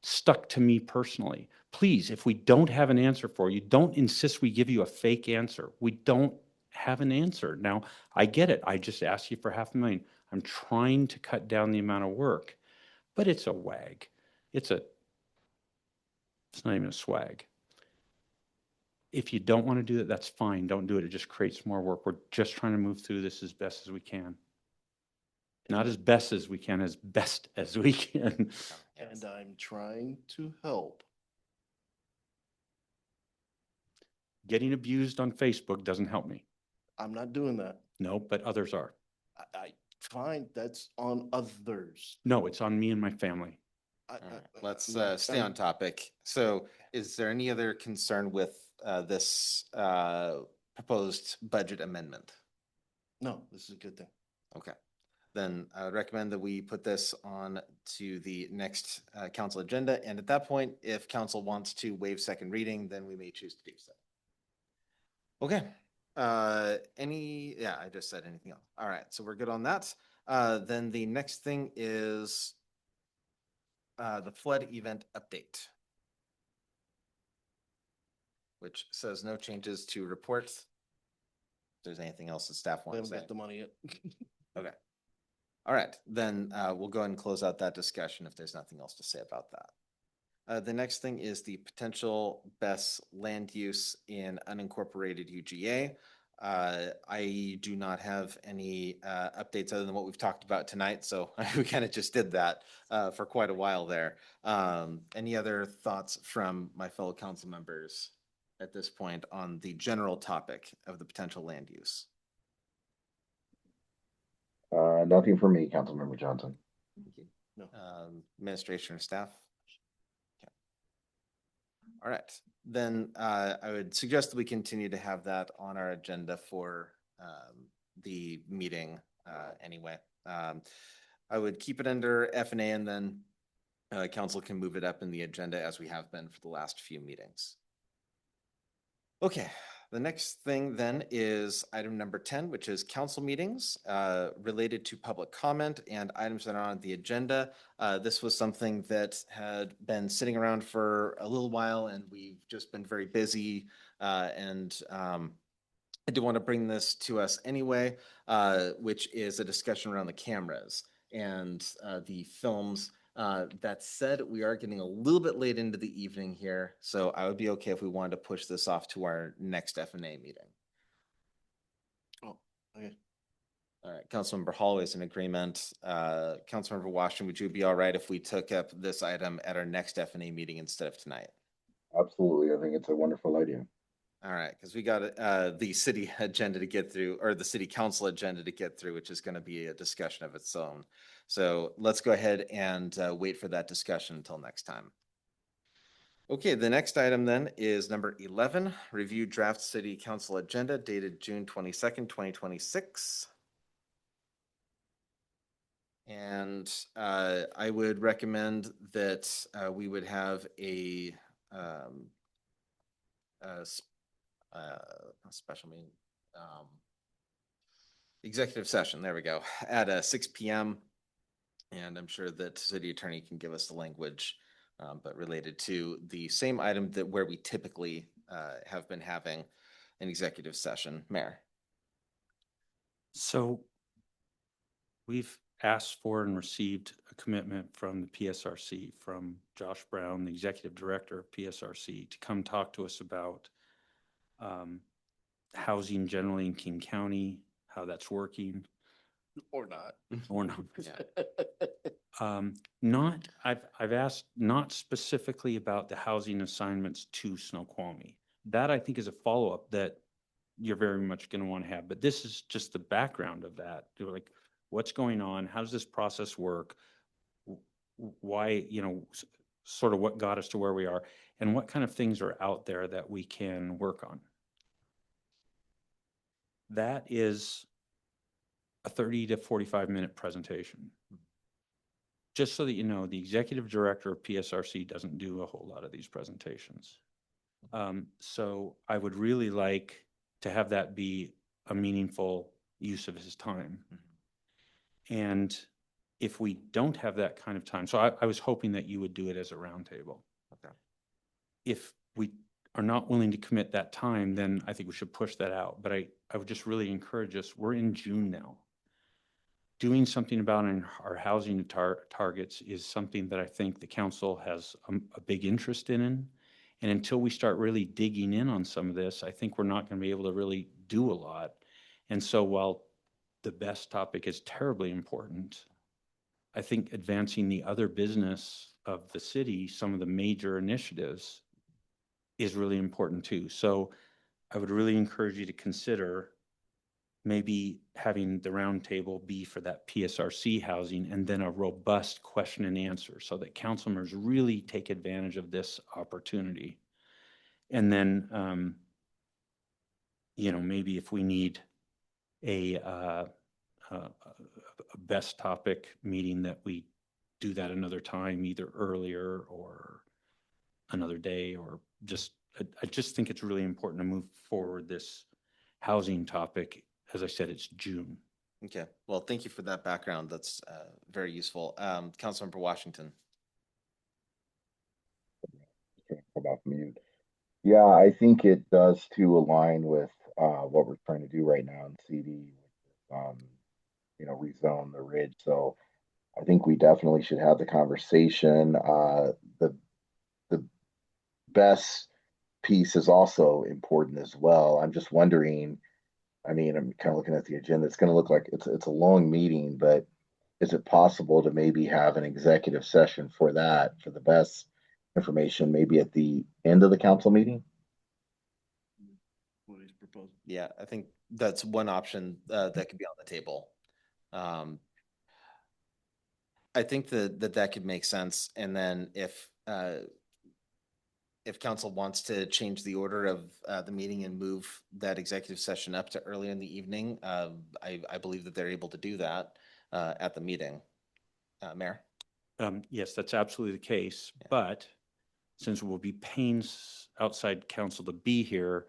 stuck to me personally. Please, if we don't have an answer for you, don't insist we give you a fake answer. We don't have an answer. Now, I get it. I just asked you for $500,000. I'm trying to cut down the amount of work, but it's a wag. It's not even a swag. If you don't want to do it, that's fine. Don't do it. It just creates more work. We're just trying to move through this as best as we can. Not as best as we can, as best as we can. And I'm trying to help. Getting abused on Facebook doesn't help me. I'm not doing that. No, but others are. Fine, that's on others. No, it's on me and my family. All right, let's stay on topic. So is there any other concern with this proposed budget amendment? No, this is a good thing. Okay, then I would recommend that we put this on to the next council agenda. And at that point, if council wants to waive second reading, then we may choose to do so. Okay, I just said anything else. All right, so we're good on that. Then the next thing is the flood event update, which says no changes to reports. If there's anything else that staff We wants haven't to say. got the money yet. Okay. All right, then we'll go ahead and close out that discussion if there's nothing else to say about that. The next thing is the potential best land use in unincorporated UGA. I do not have any updates other than what we've talked about tonight, so we kind of just did that for quite a while there. Any other thoughts from my fellow council members at this point on the general topic of the potential land use? Nothing for me, Councilmember Johnson. Thank you. No. Administration or staff? Okay. All right, then I would suggest that we continue to have that on our agenda for the meeting anyway. I would keep it under F&A, and then council can move it up in the agenda as we have been for the last few meetings. Okay, the next thing then is item number 10, which is council meetings related to public comment and items that are on the agenda. This was something that had been sitting around for a little while, and we've just been very busy. I do want to bring this to us anyway, which is a discussion around the cameras and the films. That said, we are getting a little bit late into the evening here, so I would be okay if we wanted to push this off to our next F&A meeting. Oh, okay. All right, Councilmember Holloway is in agreement. Councilmember Washington, would you be all right if we took up this item at our next F&A meeting instead of tonight? Absolutely. I think it's a wonderful idea. All right, because we got the city agenda to get through, or the city council agenda to get through, which is going to be a discussion of its own. So let's go ahead and wait for that discussion until next time. Okay, the next item then is number 11, review draft city council agenda dated June 22nd, 2026. And I would recommend that we would have a s- a special meeting, executive session, there we go, at 6 p.m. And I'm sure that city attorney can give us the language, but related to the same item that where we typically have been having an executive session. Mayor. So we've asked for and received a commitment from the PSRC, from Josh Brown, the Executive Director of PSRC, to come talk to us about housing generally in King County, how that's working Or not. or not. Not, I've asked not specifically about the housing assignments to Snoqualmie. That I think is a follow-up that you're very much going to want to have, but this is just the background of that. Like, what's going on? How does this process work? Why, sort of what got us to where we are, and what kind of things are out there that we can work on. That is a 30 to 45-minute presentation. Just so that you know, the executive director of PSRC doesn't do a whole lot of these presentations. So I would really like to have that be a meaningful use of his time. And if we don't have that kind of time, so I was hoping that you would do it as a roundtable. Okay. If we are not willing to commit that time, then I think we should push that out. But I would just really encourage us, we're in June now. Doing something about our housing targets is something that I think the council has a big interest in. And until we start really digging in on some of this, I think we're not going to be able to really do a lot. And so while the best topic is terribly important, I think advancing the other business of the city, some of the major initiatives, is really important too. So I would really encourage you to consider maybe having the roundtable be for that PSRC housing and then a robust question and answer so that council members really take advantage of this opportunity. And then, maybe if we need a best topic meeting, that we do that another time, either earlier or another day, or I just think it's really important to move forward this housing topic. As I said, it's June. Okay, well, thank you for that background. That's very useful. Councilmember Washington. About mute. Yeah, I think it does too align with what we're trying to do right now in CD, rezone the ridge. So I think we definitely should have the conversation. The best piece is also important as well. I'm just wondering, I mean, I'm kind of looking at the agenda. It's going to look like it's a long meeting, but is it possible to maybe have an executive session for that, for the best information, maybe at the end of the council meeting? What he's proposing. Yeah, I think that's one option that could be on the table. I think that could make sense. And then if council wants to change the order of the meeting and move that executive session up to earlier in the evening, I believe that they're able to do that at the meeting. Mayor? Yes, that's absolutely the case. Yeah. But since we'll be paying outside counsel to be here,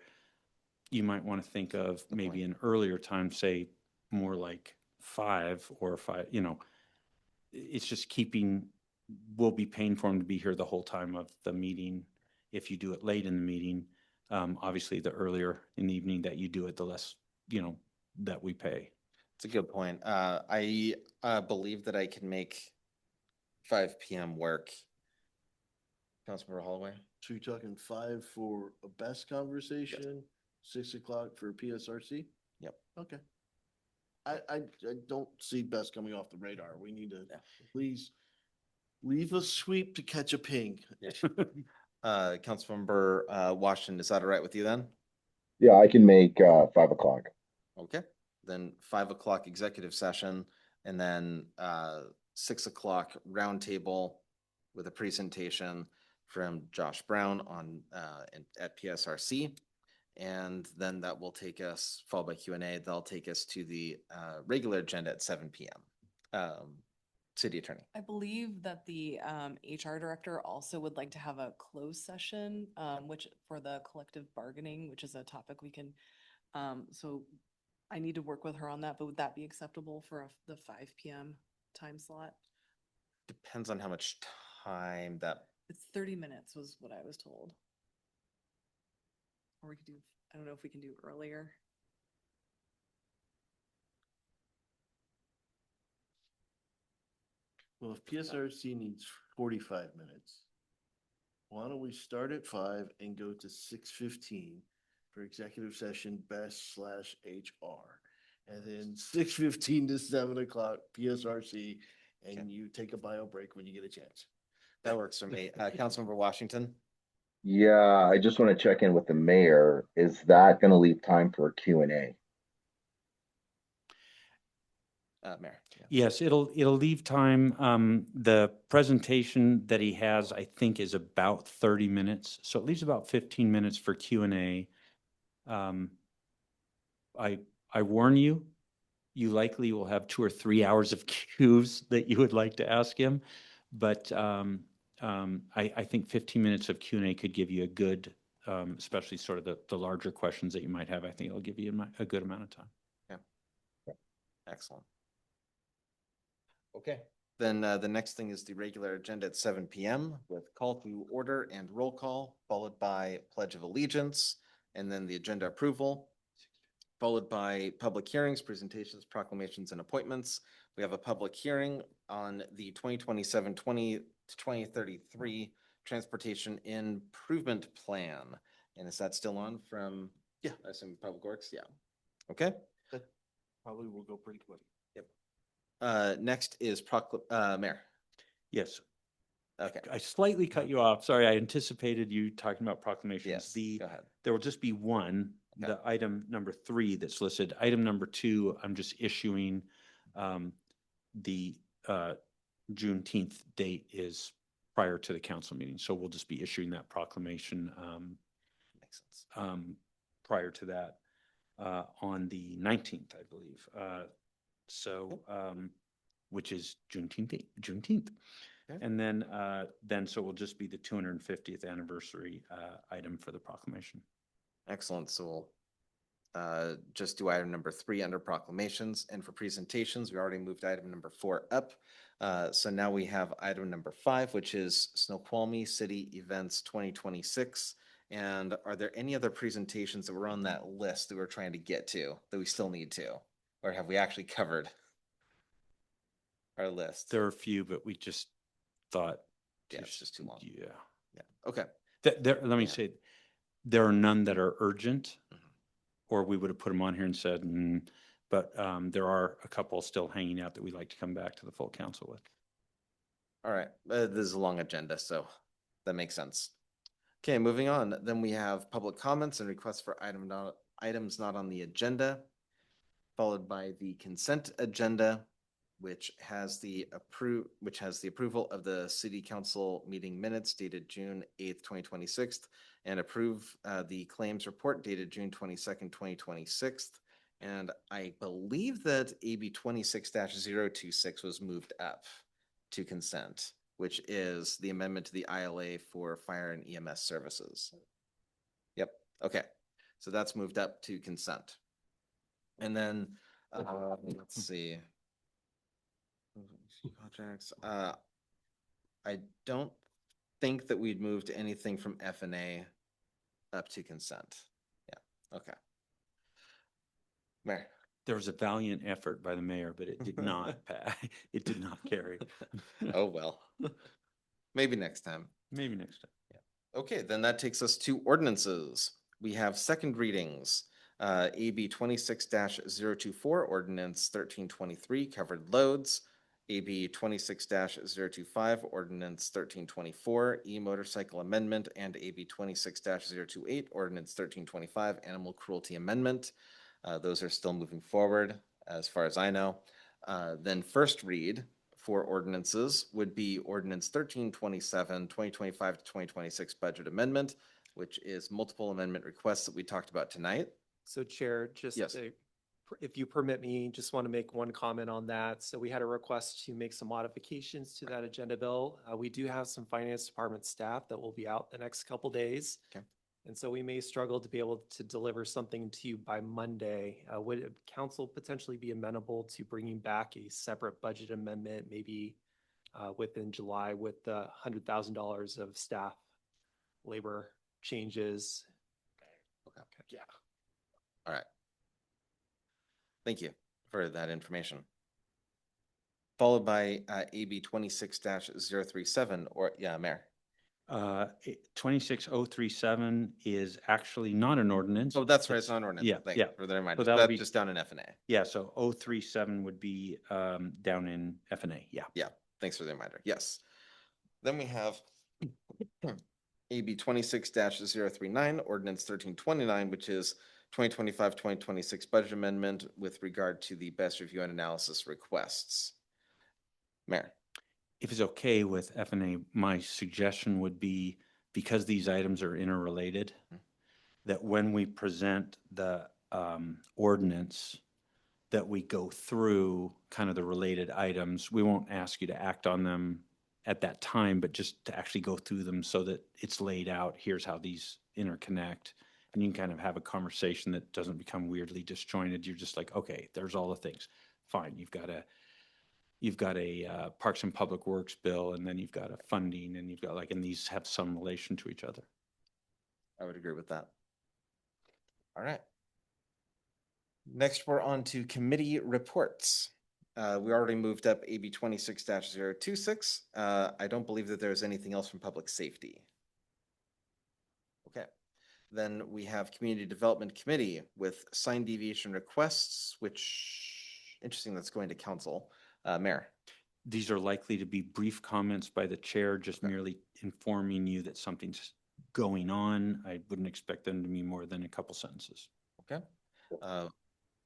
you might want to think of Good maybe point. an earlier time, say more like 5 or 5, it's just we'll be paying for them to be here the whole time of the meeting. If you do it late in the meeting, obviously the earlier in the evening that you do it, the less, that we pay. It's a good point. I believe that I can make 5 p.m. work. Councilmember Holloway? So you're talking 5 for a best conversation, 6 o'clock for PSRC? Yep. Okay. I don't see best coming off the radar. We need to please leave a sweep to catch a ping. Councilmember Washington, is that all right with you then? Yeah, I can make 5 o'clock. Okay, then 5 o'clock executive session, and then 6 o'clock roundtable with a presentation from Josh Brown at PSRC. And then that will take us, followed by Q&A, that'll take us to the regular agenda at 7 p.m. City Attorney. I believe that the HR director also would like to have a closed session, which for the collective bargaining, which is a topic we can, so I need to work with her on that, but would that be acceptable for the 5 PM time slot? Depends on how much time that, It's 30 minutes was what I was told. Or we could do, I don't know if we can do earlier. Well, if PSRC needs 45 minutes, why don't we start at 5 and go to 6:15 for executive session best/HR? And then 6:15 to 7 o'clock PSRC, Okay. and you take a bio break when you get a chance. that works for me. Councilmember Washington? Yeah, I just want to check in with the mayor. Is that going to leave time for a Q&A? Mayor? Yes, it'll leave time. The presentation that he has, I think, is about 30 minutes. So it leaves about 15 minutes for Q&A. I warn you, you likely will have 2 or 3 hours of cues that you would like to ask him. But I think 15 minutes of Q&A could give you a good, especially sort of the larger questions that you might have. I think it'll give you a good amount of time. Excellent. Okay, then the next thing is the regular agenda at 7 PM with call to order and roll call, followed by Pledge of Allegiance, and then the agenda approval, followed by public hearings, presentations, proclamations, and appointments. We have a public hearing on the 2027-20 to 2033 Transportation Improvement Plan. And is that still on from? Yeah. I assume Public Works, yeah. Okay. Probably will go pretty quick. Next is Mayor. Yes, Okay, I slightly cut you off. Sorry, I anticipated you talking about proclamations. yes, go ahead. There will just be one, Okay. the item number 3 that's listed. Item number 2, I'm just issuing the Juneteenth date is prior to the council meeting. So we'll just be issuing that proclamation Makes sense. prior to that on the 19th, I believe. Which is Juneteenth. Okay. And then so it will just be the 250th anniversary item for the proclamation. Excellent. So we'll just do item number 3 under proclamations, and for presentations, we already moved item number 4 up. So now we have item number 5, which is Snoqualmie City Events 2026. And are there any other presentations that were on that list that we're trying to get to that we still need to? Or have we actually covered our list? There are a few, but we just thought. Yeah, it's just too long. Yeah. Yeah, okay. Let me Yeah. say, there are none that are urgent, Mhm. or we would have put them on here and said, but there are a couple still hanging out that we'd like to come back to the full council with. All right, this is a long agenda, so that makes sense. Okay, moving on, then we have public comments and requests for items not on the agenda, followed by the consent agenda, which has the approval of the city council meeting minutes dated June 8th, 2026, and approve the claims report dated June 22nd, 2026. And I believe that AB 26-026 was moved up to consent, which is the amendment to the ILA for fire and EMS services. Yep, okay. So that's moved up to consent. And then, let's see. Projects, I don't think that we'd moved anything from F&A up to consent. Yeah, okay. Mayor. There was a valiant effort by the mayor, but it did not pass. It did not carry. Oh, well. Maybe next time. Maybe next time. Okay, then that takes us to ordinances. We have second readings. AB 26-024, ordinance 1323, covered loads. AB 26-025, ordinance 1324, e-motorcycle amendment, and AB 26-028, ordinance 1325, animal cruelty amendment. Those are still moving forward, as far as I know. Then first read for ordinances would be ordinance 1327, 2025 to 2026 budget amendment, which is multiple amendment requests that we talked about tonight. So Chair, just Yes. to if you permit me, just want to make one comment on that. So we had a request to make some modifications to that agenda bill. We do have some finance department staff that will be out the next couple days. Okay. And so we may struggle to be able to deliver something to you by Monday. Would council potentially be amenable to bringing back a separate budget amendment, maybe within July with the $100,000 of staff labor changes? Okay. Yeah. All right. Thank you for that information. Followed by AB 26-037, or, yeah, Mayor. 26037 is actually not an ordinance. Oh, that's right, it's on ordinance. Yeah, Thank yeah. you for the reminder. that'll That's be- just down in F and A. Yeah, so 037 would be down in F and A, yeah. Yeah, thanks for the reminder. Yes. Then we have AB 26-039, ordinance 1329, which is 2025-2026 budget amendment with regard to the best review and analysis requests. Mayor. If it's okay with F and A, my suggestion would be, because these items are interrelated, that when we present the ordinance, that we go through kind of the related items. We won't ask you to act on them at that time, but just to actually go through them so that it's laid out, here's how these interconnect. And you can kind of have a conversation that doesn't become weirdly disjointed. You're just like, okay, there's all the things. Fine, you've got a Parks and Public Works bill, and then you've got a funding, and you've got and these have some relation to each other. I would agree with that. All right. Next, we're on to committee reports. We already moved up AB 26-026. I don't believe that there's anything else from public safety. Okay. Then we have Community Development Committee with sign deviation requests, which, interesting, that's going to council. Mayor. These are likely to be brief comments by the chair, just merely informing you that something's going on. I wouldn't expect them to be more than a couple sentences. Okay.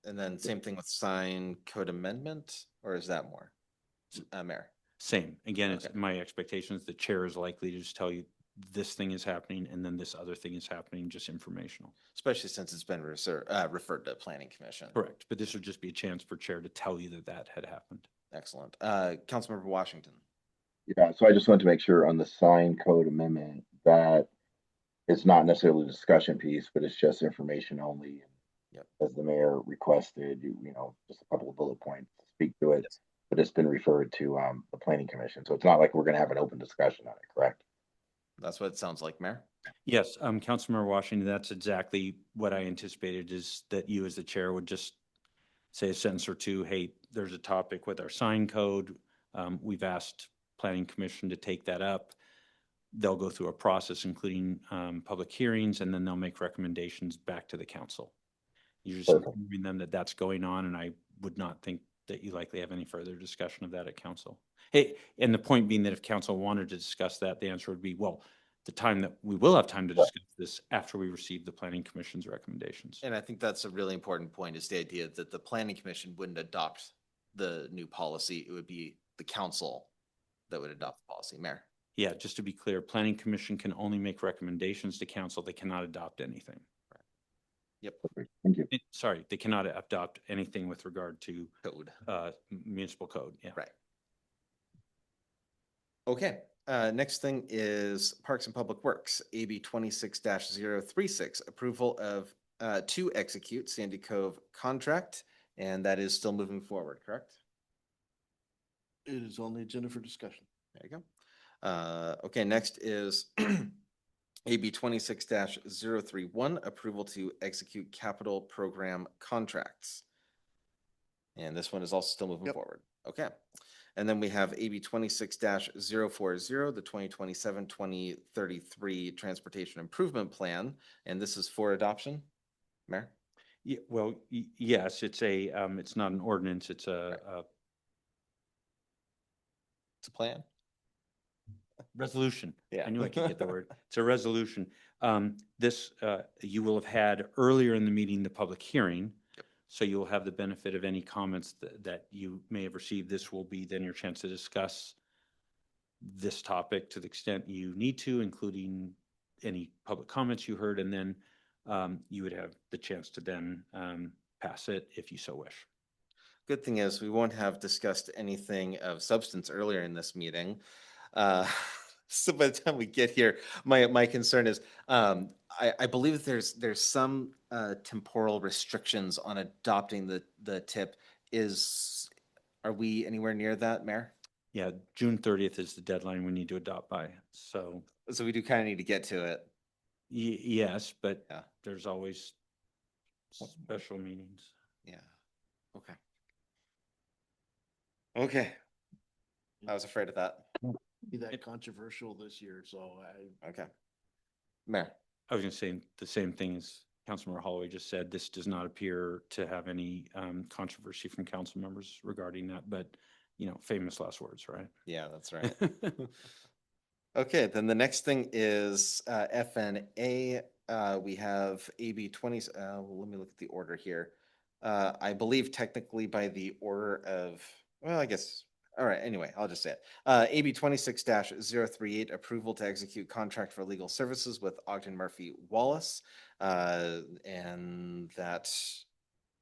And then same thing with sign code amendment, or is that more? Mayor. Same. Again, it's Okay. my expectations. The chair is likely to just tell you this thing is happening and then this other thing is happening, just informational. Especially since it's been referred to Planning Commission. Correct. But this would just be a chance for chair to tell you that that had happened. Excellent. Councilmember Washington. Yeah, so I just wanted to make sure on the sign code amendment that it's not necessarily a discussion piece, but it's just information only. Yep. As the mayor requested, just a couple of bullet points to speak to it, Yes. but it's been referred to the planning commission. So it's not like we're going to have an open discussion on it, correct? That's what it sounds like, Mayor. Yes, Councilmember Washington, that's exactly what I anticipated, is that you as the chair would just say a sentence or two. Hey, there's a topic with our sign code. We've asked Planning Commission to take that up. They'll go through a process, including public hearings, and then they'll make recommendations back to the council. You're just Perfect. informing them that that's going on, and I would not think that you likely have any further discussion of that at council. Hey, and the point being that if council wanted to discuss that, the answer would be, well, the time that we will have time to discuss this after we receive the Planning Commission's recommendations. And I think that's a really important point, is the idea that the Planning Commission wouldn't adopt the new policy. It would be the council that would adopt the policy. Mayor. Yeah, just to be clear, Planning Commission can only make recommendations to council. They cannot adopt anything. Yep. Perfect. Thank you. Sorry, they cannot adopt anything with regard to Code. municipal code. Yeah. Right. Okay. Next thing is Parks and Public Works, AB 26-036, approval of to execute Sandy Cove contract, and that is still moving forward, correct? It is on the agenda for discussion. There you go. Okay, next is AB 26-031, approval to execute capital program contracts. And this one is also still moving Yep. forward. Okay. And then we have AB 26-040, the 2027-2033 Transportation Improvement Plan, and this is for adoption. Mayor? Yeah, well, yes, it's it's not an ordinance, it's a It's a plan. resolution. Yeah. I knew I could get the word. It's a resolution. This, you will have had earlier in the meeting, the public hearing. Yep. So you'll have the benefit of any comments that you may have received. This will be then your chance to discuss this topic to the extent you need to, including any public comments you heard, and then you would have the chance to then pass it if you so wish. Good thing is, we won't have discussed anything of substance earlier in this meeting. Uh, So by the time we get here, my concern is, I believe there's some temporal restrictions on adopting the tip. Are we anywhere near that, Mayor? Yeah, June 30th is the deadline we need to adopt by. So So we do kind of need to get to it. yes, but Yeah. there's always special meetings. Yeah. Okay. Okay. I was afraid of that. Be that controversial this year, so Okay. Mayor? I was going to say the same thing as Councilmember Holloway just said. This does not appear to have any controversy from council members regarding that, but, you know, famous last words, right? Yeah, that's right. Okay, then the next thing is FNA. We have AB 20, let me look at the order here. I believe technically by the order of, well, I guess, all right, anyway, I'll just say it. AB 26-038, approval to execute contract for legal services with Ogden Murphy Wallace. And that,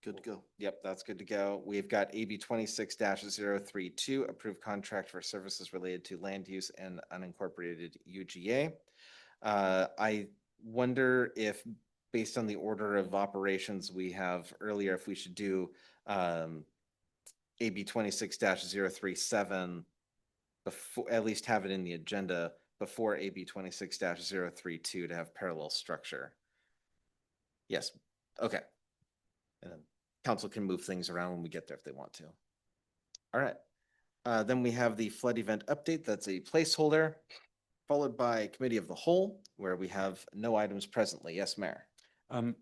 good to go. yep, that's good to go. We've got AB 26-032, approved contract for services related to land use and unincorporated UGA. I wonder if, based on the order of operations we have earlier, if we should do AB 26-037 before, at least have it in the agenda before AB 26-032 to have parallel structure. Yes, okay. And then council can move things around when we get there if they want to. All right. Then we have the flood event update. That's a placeholder, followed by committee of the whole, where we have no items presently. Yes, Mayor.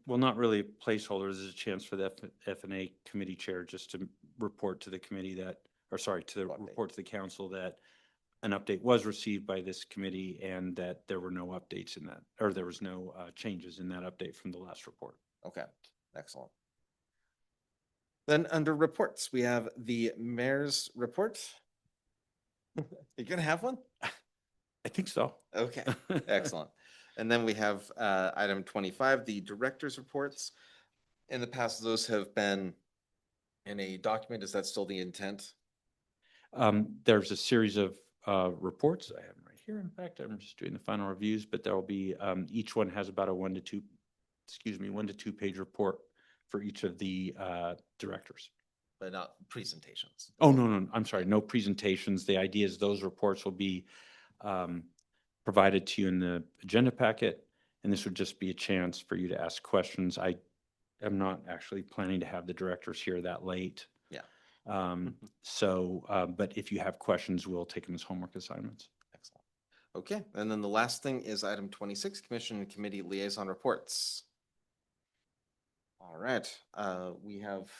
Well, not really placeholders. This is a chance for the FNA committee chair just to report to the committee that, or sorry, to the Update. report to the council that an update was received by this committee and that there were no updates in that, or there was no changes in that update from the last report. Okay, excellent. Then under reports, we have the mayor's report. You're gonna have one? I think so. Okay, excellent. And then we have item 25, the director's reports. In the past, those have been in a document. Is that still the intent? There's a series of reports. I have them right here. In fact, I'm just doing the final reviews, but there will be, each one has about a 1 to 2 page report for each of the directors. But not presentations. Oh, no, I'm sorry, no presentations. The idea is those reports will be provided to you in the agenda packet, and this would just be a chance for you to ask questions. I am not actually planning to have the directors here that late. Yeah. But if you have questions, we'll take them as homework assignments. Excellent. Okay, and then the last thing is item 26, commission and committee liaison reports. All right, we have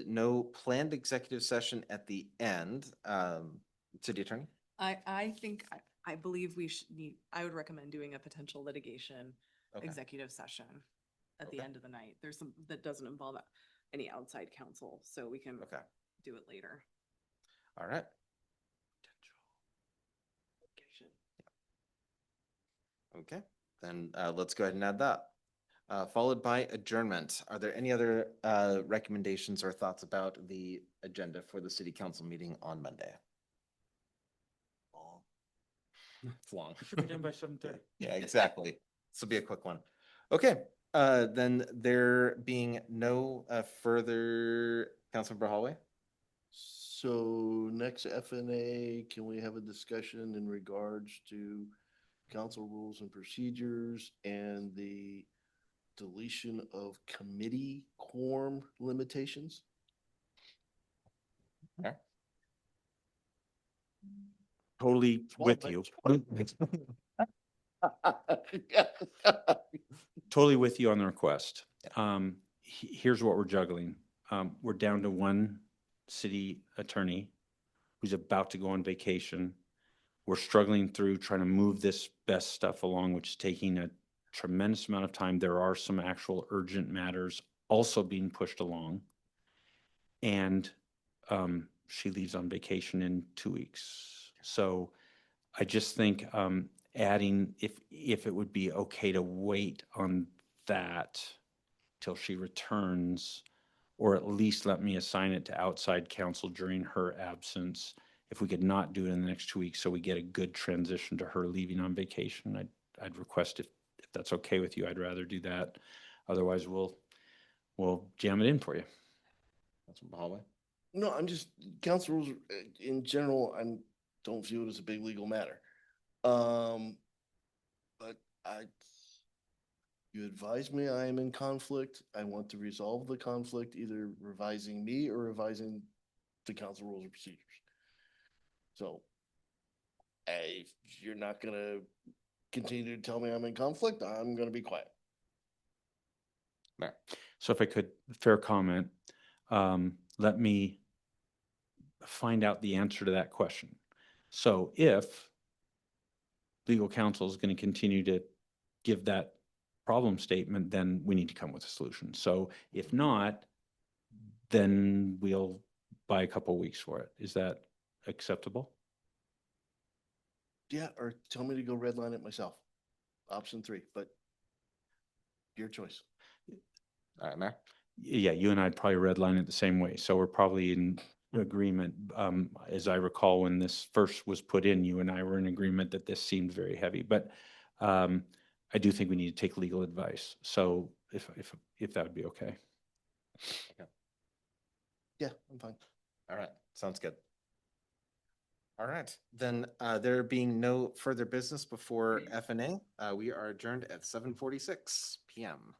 no planned executive session at the end. City Attorney? I believe we should need, I would recommend doing a potential litigation Okay. executive session at the Okay. end of the night. There's some, that doesn't involve any outside counsel, so we can Okay, do it later. all right. Okay, then let's go ahead and add that. Followed by adjournment. Are there any other recommendations or thoughts about the agenda for the city council meeting on Monday? It's long. Should be done by 7:30. Yeah, exactly. This will be a quick one. Okay, then there being no further, Councilmember Hallway? So next FNA, can we have a discussion in regards to council rules and procedures and the deletion of committee quorum limitations? Yeah. Totally with you. Totally with you on the request. Here's what we're juggling. We're down to one city attorney who's about to go on vacation. We're struggling through trying to move this best stuff along, which is taking a tremendous amount of time. There are some actual urgent matters also being pushed along. And she leaves on vacation in 2 weeks. So I just think adding, if it would be okay to wait on that till she returns, or at least let me assign it to outside counsel during her absence. If we could not do it in the next 2 weeks, so we get a good transition to her leaving on vacation, I'd request if that's okay with you, I'd rather do that. Otherwise, we'll jam it in for you. Councilmember Holloway? No, I'm just, council rules, in general, don't view it as a big legal matter. But you advise me I am in conflict. I want to resolve the conflict, either revising me or revising the council rules and procedures. So if you're not gonna continue to tell me I'm in conflict, I'm gonna be quiet. Mayor? So if I could, fair comment, let me find out the answer to that question. So if legal counsel is going to continue to give that problem statement, then we need to come with a solution. So if not, then we'll buy a couple weeks for it. Is that acceptable? Yeah, or tell me to go redline it myself. Option 3, but your choice. All right, Mayor? Yeah, you and I'd probably redline it the same way. So we're probably in agreement. As I recall, when this first was put in, you and I were in agreement that this seemed very heavy, but I do think we need to take legal advice. So if that would be okay. Yeah, I'm fine. All right, sounds good. All right, then there being no further business before F&A, we are adjourned at 7:46 PM.